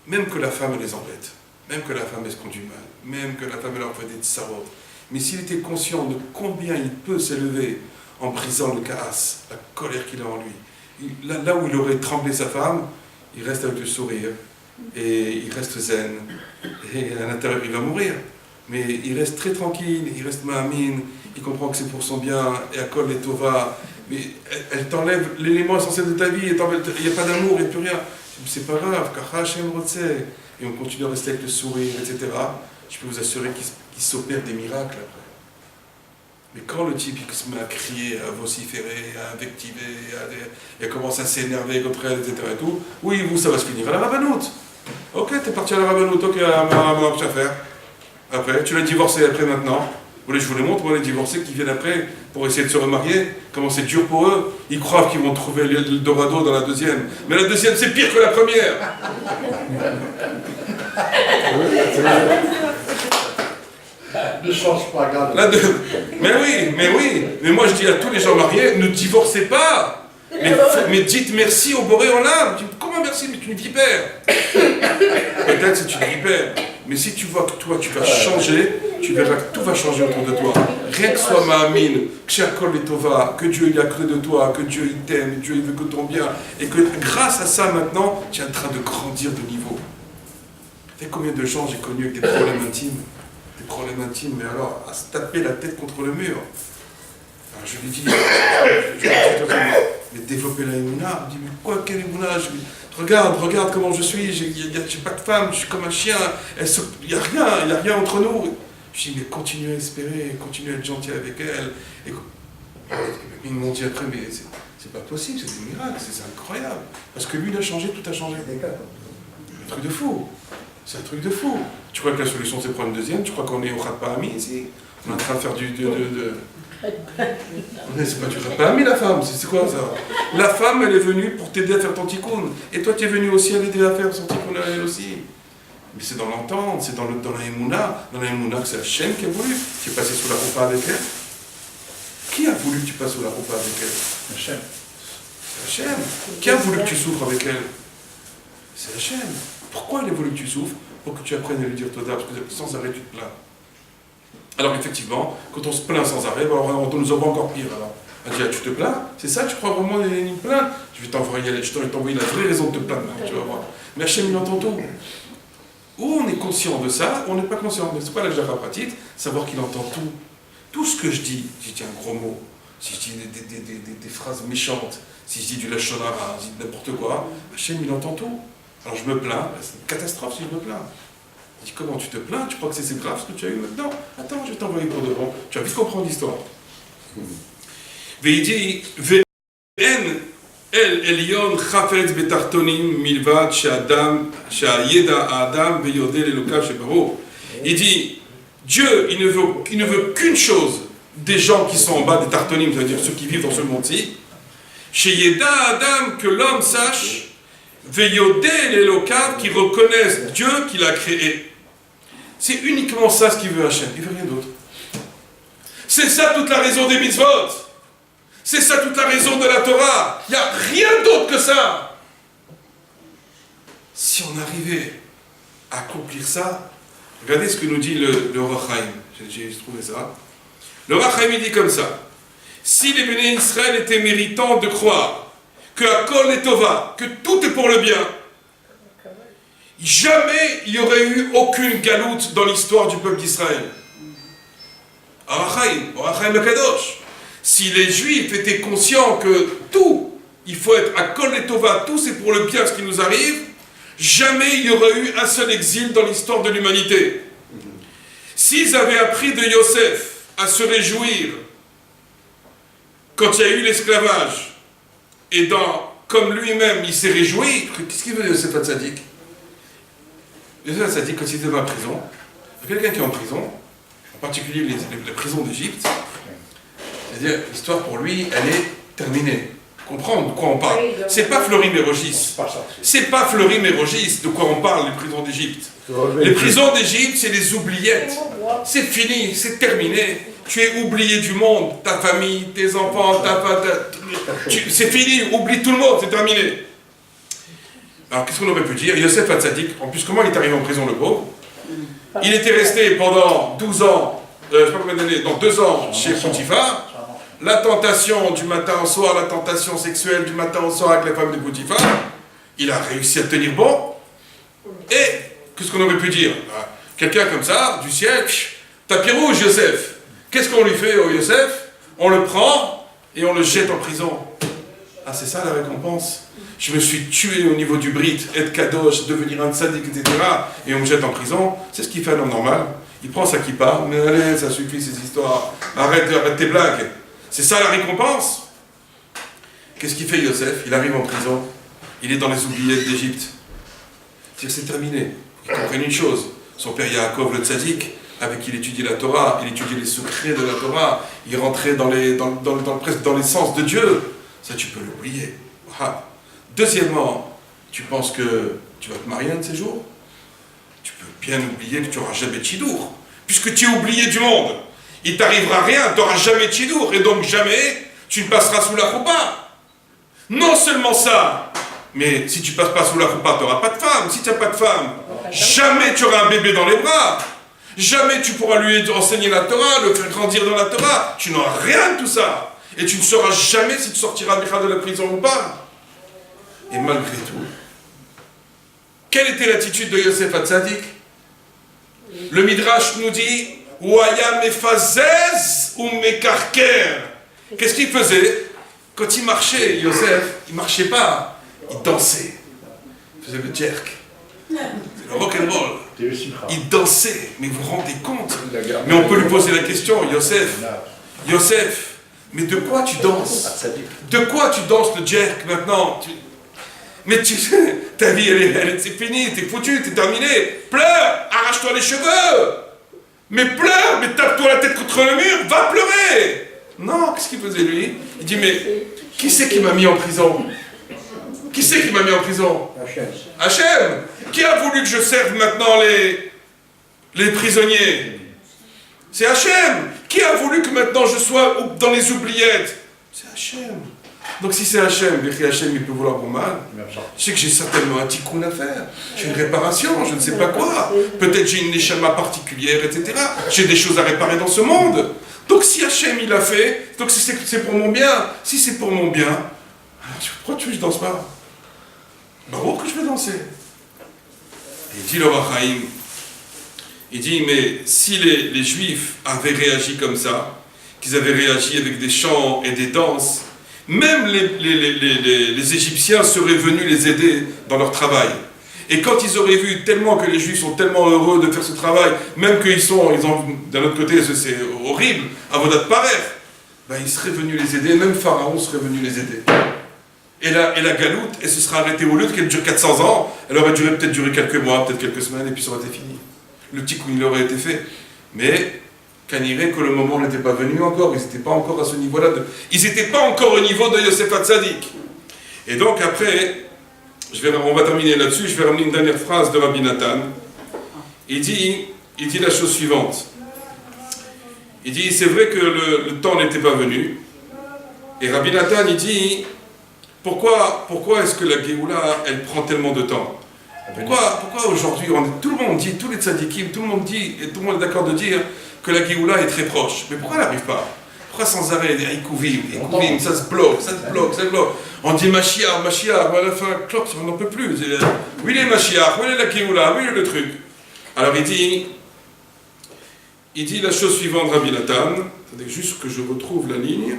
S1: même que la femme les embête, même que la femme esconde du mal, même que la femme leur fait des tsarot, mais s'il était conscient de combien il peut s'élever en brisant le kaas, la colère qu'il a en lui, là où il aurait tremblé sa femme, il reste avec le sourire. Et il reste zen, et à l'intérieur il va mourir, mais il reste très tranquille, il reste ma'amin, il comprend que c'est pour son bien, et à kol et tova, mais elle t'enlève l'élément essentiel de ta vie, il n'y a pas d'amour, il n'y a plus rien. C'est pas grave, kacha Hashem rotse, et on continue à rester avec le sourire, etc. Je peux vous assurer qu'il s'opère des miracles après. Mais quand le type il se met à crier, à vociférer, à invectiver, et commence à s'énerver contre elle, etc. Et tout, oui, ça va se finir à la rabanoute. Ok, t'es parti à la rabanoute, ok, à faire. Après, tu l'as divorcé après maintenant. Vous voulez que je vous les montre, moi, les divorcés qui viennent après pour essayer de se remarier, comment c'est dur pour eux. Ils croient qu'ils vont trouver le dorado dans la deuxième. Mais la deuxième, c'est pire que la première.
S2: Ne change pas, regarde.
S1: Mais oui. Mais moi, je dis à tous les gens mariés, ne divorcez pas. Mais dites merci au Boré Olam. Comment merci? Mais tu es une vipère. Peut-être c'est une vipère. Mais si tu vois que toi, tu vas changer, tu verras que tout va changer autour de toi. Rien que soit Ma'amin, Kshakol et Tova, que Dieu il a cru de toi, que Dieu il t'aime, Dieu il veut que ton bien. Et que grâce à ça, maintenant, tu es en train de grandir de niveau. Tu sais combien de gens j'ai connus avec des problèmes intimes? Des problèmes intimes, mais alors, à se taper la tête contre le mur. Alors, je lui dis, mais développer la émouna. Il me dit, mais quoi, quelle émouna? Regarde comment je suis, j'ai pas de femme, je suis comme un chien, il n'y a rien entre nous. Je dis, mais continue à espérer, continue à être gentil avec elle. Et ils m'ont dit après, mais c'est pas possible, c'est des miracles, c'est incroyable. Parce que lui, il a changé, tout a changé. Un truc de fou. C'est un truc de fou. Tu crois que la solution c'est prendre une deuxième? Tu crois qu'on est au Khat Pahami ici? On est en train de faire Mais c'est pas du Khat Pahami la femme, c'est quoi ça? La femme elle est venue pour t'aider à faire ton tikkun. Et toi tu es venu aussi à l'aider à faire son tikkun elle aussi. Mais c'est dans l'entente, c'est dans la Emouna. Dans la Emouna que c'est Hachem qui a voulu. Tu es passé sous la roupa avec elle. Qui a voulu que tu passes sous la roupa avec elle?
S4: Hachem.
S1: C'est Hachem. Qui a voulu que tu souffres avec elle? C'est Hachem. Pourquoi il a voulu que tu souffres? Pour que tu apprennes à lui dire Toda, parce que sans arrêt tu te plains. Alors effectivement, quand on se plaint sans arrêt, on nous en va encore pire alors. On dit, ah, tu te plains? C'est ça, tu crois vraiment à une plainte? Je vais t'envoyer la vraie raison de te plaindre, tu vas voir. Mais Hachem il entend tout. Ou on est conscient de ça, ou on n'est pas conscient. Mais c'est quoi la Jaffa pratique? Savoir qu'il entend tout. Tout ce que je dis un gros mot, si je dis des phrases méchantes, si je dis du lachon hara, si je dis n'importe quoi, Hachem il entend tout. Alors je me plains, c'est une catastrophe si je me plains. Il dit comment tu te plains? Tu crois que c'est grave ce que tu as eu maintenant? Attends, je vais t'envoyer pour de bon. Tu vas vite comprendre l'histoire. Il dit, El Elion Chafetz Betartonim Milvad She'adam She'ayeda Adam Veyodel Elokav Shebaro. Il dit, Dieu, il ne veut qu'une chose des gens qui sont en bas des Tartonim, c'est-à-dire ceux qui vivent dans ce monde-ci. She'yeda Adam, que l'homme sache, Veyodel Elokav, qui reconnaisse Dieu qu'il a créé. C'est uniquement ça ce qu'il veut Hachem, il ne veut rien d'autre. C'est ça toute la raison des mitzvot. C'est ça toute la raison de la Torah. Il n'y a rien d'autre que ça. Si on arrivait à accomplir ça, regardez ce que nous dit le Rachaim. J'ai trouvé ça. Le Rachaim il dit comme ça. Si les béné Israël étaient méritants de croire que Hakol est Tova, que tout est pour le bien, jamais il n'y aurait eu aucune galoute dans l'histoire du peuple d'Israël. Rachaim Kadosh. Si les Juifs étaient conscients que tout, il faut être à Kol et Tova, tout c'est pour le bien ce qui nous arrive, jamais il y aurait eu un seul exil dans l'histoire de l'humanité. S'ils avaient appris de Yosef à se réjouir quand il y a eu l'esclavage, et comme lui-même il s'est réjoui, qu'est-ce qu'il veut Yosef Hatzadik? Yosef Hatzadik, quand il était dans la prison, il y a quelqu'un qui est en prison, en particulier les prisons d'Égypte. C'est-à-dire, l'histoire pour lui, elle est terminée. Comprendre de quoi on parle. C'est pas Fleury-Mérogis. C'est pas Fleury-Mérogis de quoi on parle, les prisons d'Égypte. Les prisons d'Égypte, c'est les oubliettes. C'est fini, c'est terminé. Tu es oublié du monde, ta famille, tes enfants, c'est fini, oublie tout le monde, c'est terminé. Alors, qu'est-ce qu'on aurait pu dire? Yosef Hatzadik, en plus, comment il est arrivé en prison, le pauvre? Il était resté pendant 12 ans, je ne sais pas combien d'années, dans 2 ans chez Potiphar. La tentation du matin au soir, la tentation sexuelle du matin au soir avec la femme de Potiphar, il a réussi à tenir bon. Et, qu'est-ce qu'on aurait pu dire? Quelqu'un comme ça, du ciel, tapis rouge, Yosef. Qu'est-ce qu'on lui fait au Yosef? On le prend et on le jette en prison. Ah, c'est ça la récompense. Je me suis tué au niveau du Brit, être kadosh, devenir un tzaddik, etc. Et on me jette en prison. C'est ce qu'il fait un homme normal. Il prend sa kippa, mais allez, ça suffit ces histoires. Arrête tes blagues. C'est ça la récompense. Qu'est-ce qu'il fait Yosef? Il arrive en prison. Il est dans les oubliettes d'Égypte. C'est terminé. Il comprend une chose. Son père Yaakov, le tzaddik, avec qui il étudiait la Torah, il étudiait les secrets de la Torah, il rentrait presque dans l'essence de Dieu. Ça, tu peux l'oublier. Ah. Deuxièmement, tu penses que tu vas te marier un de ces jours? Tu peux bien oublier que tu n'auras jamais de chidour, puisque tu es oublié du monde. Il t'arrivera rien, tu n'auras jamais de chidour, et donc jamais tu ne passeras sous la choupa. Non seulement ça, mais si tu ne passes pas sous la choupa, tu n'auras pas de femme. Si tu n'as pas de femme, jamais tu auras un bébé dans les bras. Jamais tu pourras lui enseigner la Torah, le faire grandir dans la Torah. Tu n'auras rien de tout ça. Et tu ne sauras jamais si tu sortiras de la prison ou pas. Et malgré tout, quelle était l'attitude de Yosef Hatzadik? Le Midrash nous dit Ouaya mefazez ou mekarker. Qu'est-ce qu'il faisait? Quand il marchait, Yosef, il ne marchait pas, il dansait. Il faisait le jerk. C'est le rock'n'roll. Il dansait. Mais vous vous rendez compte? Mais on peut lui poser la question, Yosef, mais de quoi tu danses? De quoi tu danses le jerk maintenant? Mais ta vie, c'est fini, t'es foutu, t'es terminé. Pleure, arrache-toi les cheveux. Mais pleure, mais tape-toi la tête contre le mur, va pleurer. Non, qu'est-ce qu'il faisait lui? Il dit, mais qui c'est qui m'a mis en prison? Qui c'est qui m'a mis en prison? Hachem. Qui a voulu que je serve maintenant les prisonniers? C'est Hachem. Qui a voulu que maintenant je sois dans les oubliettes? C'est Hachem. Donc si c'est Hachem, et Hachem il peut vouloir mon mal, je sais que j'ai certainement un tikkun à faire. J'ai une réparation, je ne sais pas quoi. Peut-être j'ai une neshama particulière, etc. J'ai des choses à réparer dans ce monde. Donc si Hachem il l'a fait, donc c'est pour mon bien. Si c'est pour mon bien, pourquoi tu veux que je danse pas? Baruch que je vais danser. Et il dit le Rachaim, il dit, mais si les Juifs avaient réagi comme ça, qu'ils avaient réagi avec des chants et des danses, même les Égyptiens seraient venus les aider dans leur travail. Et quand ils auraient vu tellement que les Juifs sont tellement heureux de faire ce travail, même qu'ils ont d'un autre côté, c'est horrible, avodat parer, ben ils seraient venus les aider, même Pharaon serait venu les aider. Et la galoute, elle se sera arrêtée au lieu qu'elle dure 400 ans, elle aurait peut-être duré quelques mois, peut-être quelques semaines, et puis ça aurait été fini. Le tikkun, il aurait été fait. Mais, Kaniré, que le moment n'était pas venu encore, ils n'étaient pas encore à ce niveau-là. Ils n'étaient pas encore au niveau de Yosef Hatzadik. Et donc après, on va terminer là-dessus, je vais ramener une dernière phrase de Rabbi Nathan. Il dit la chose suivante. Il dit, c'est vrai que le temps n'était pas venu. Et Rabbi Nathan, il dit, pourquoi est-ce que la Géoula, elle prend tellement de temps? Pourquoi aujourd'hui, tout le monde dit, tous les tzadikim, tout le monde dit, et tout le monde est d'accord de dire que la Géoula est très proche. Mais pourquoi elle n'arrive pas? Pourquoi sans arrêt, Ikouvim, ça se bloque. On dit Mashiach, mais à la fin, cloque, on n'en peut plus. Oui, les Mashiach, oui, la Géoula, oui, le truc. Alors il dit la chose suivante, Rabbi Nathan, attendez juste que je retrouve la ligne.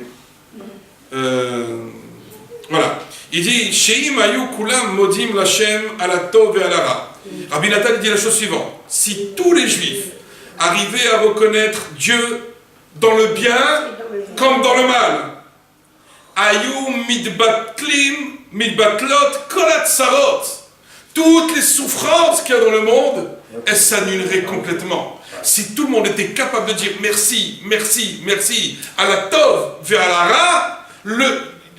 S1: Voilà. Il dit Sheim ayu kulam modim l'Hashem ala tov et ala ra. Rabbi Nathan dit la chose suivante. Si tous les Juifs arrivaient à reconnaître Dieu dans le bien comme dans le mal, ayu midbatlot kolat sarot, toutes les souffrances qu'il y a dans le monde, elles s'annuleraient complètement. Si tout le monde était capable de dire merci, merci, merci, à la tov et à la ra,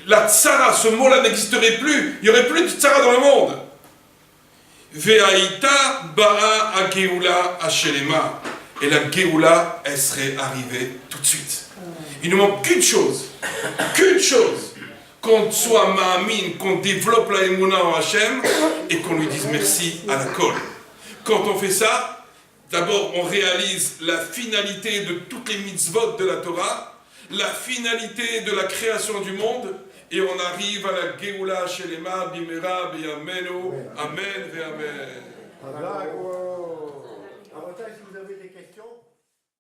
S1: la tsara, ce mot-là n'existerait plus. Il n'y aurait plus de tsara dans le monde. Ve'aïta ba'a a-geoula a-shelema. Et la geoula, elle serait arrivée tout de suite. Il ne manque qu'une chose. Qu'on soit ma'amin, qu'on développe la émouna en Hachem et qu'on lui dise merci à la colle. Quand on fait ça, d'abord on réalise la finalité de toutes les mitzvot de la Torah, la finalité de la création du monde, et on arrive à la Géoula Shelema Bimera Biyamenu. Amen ve Amen.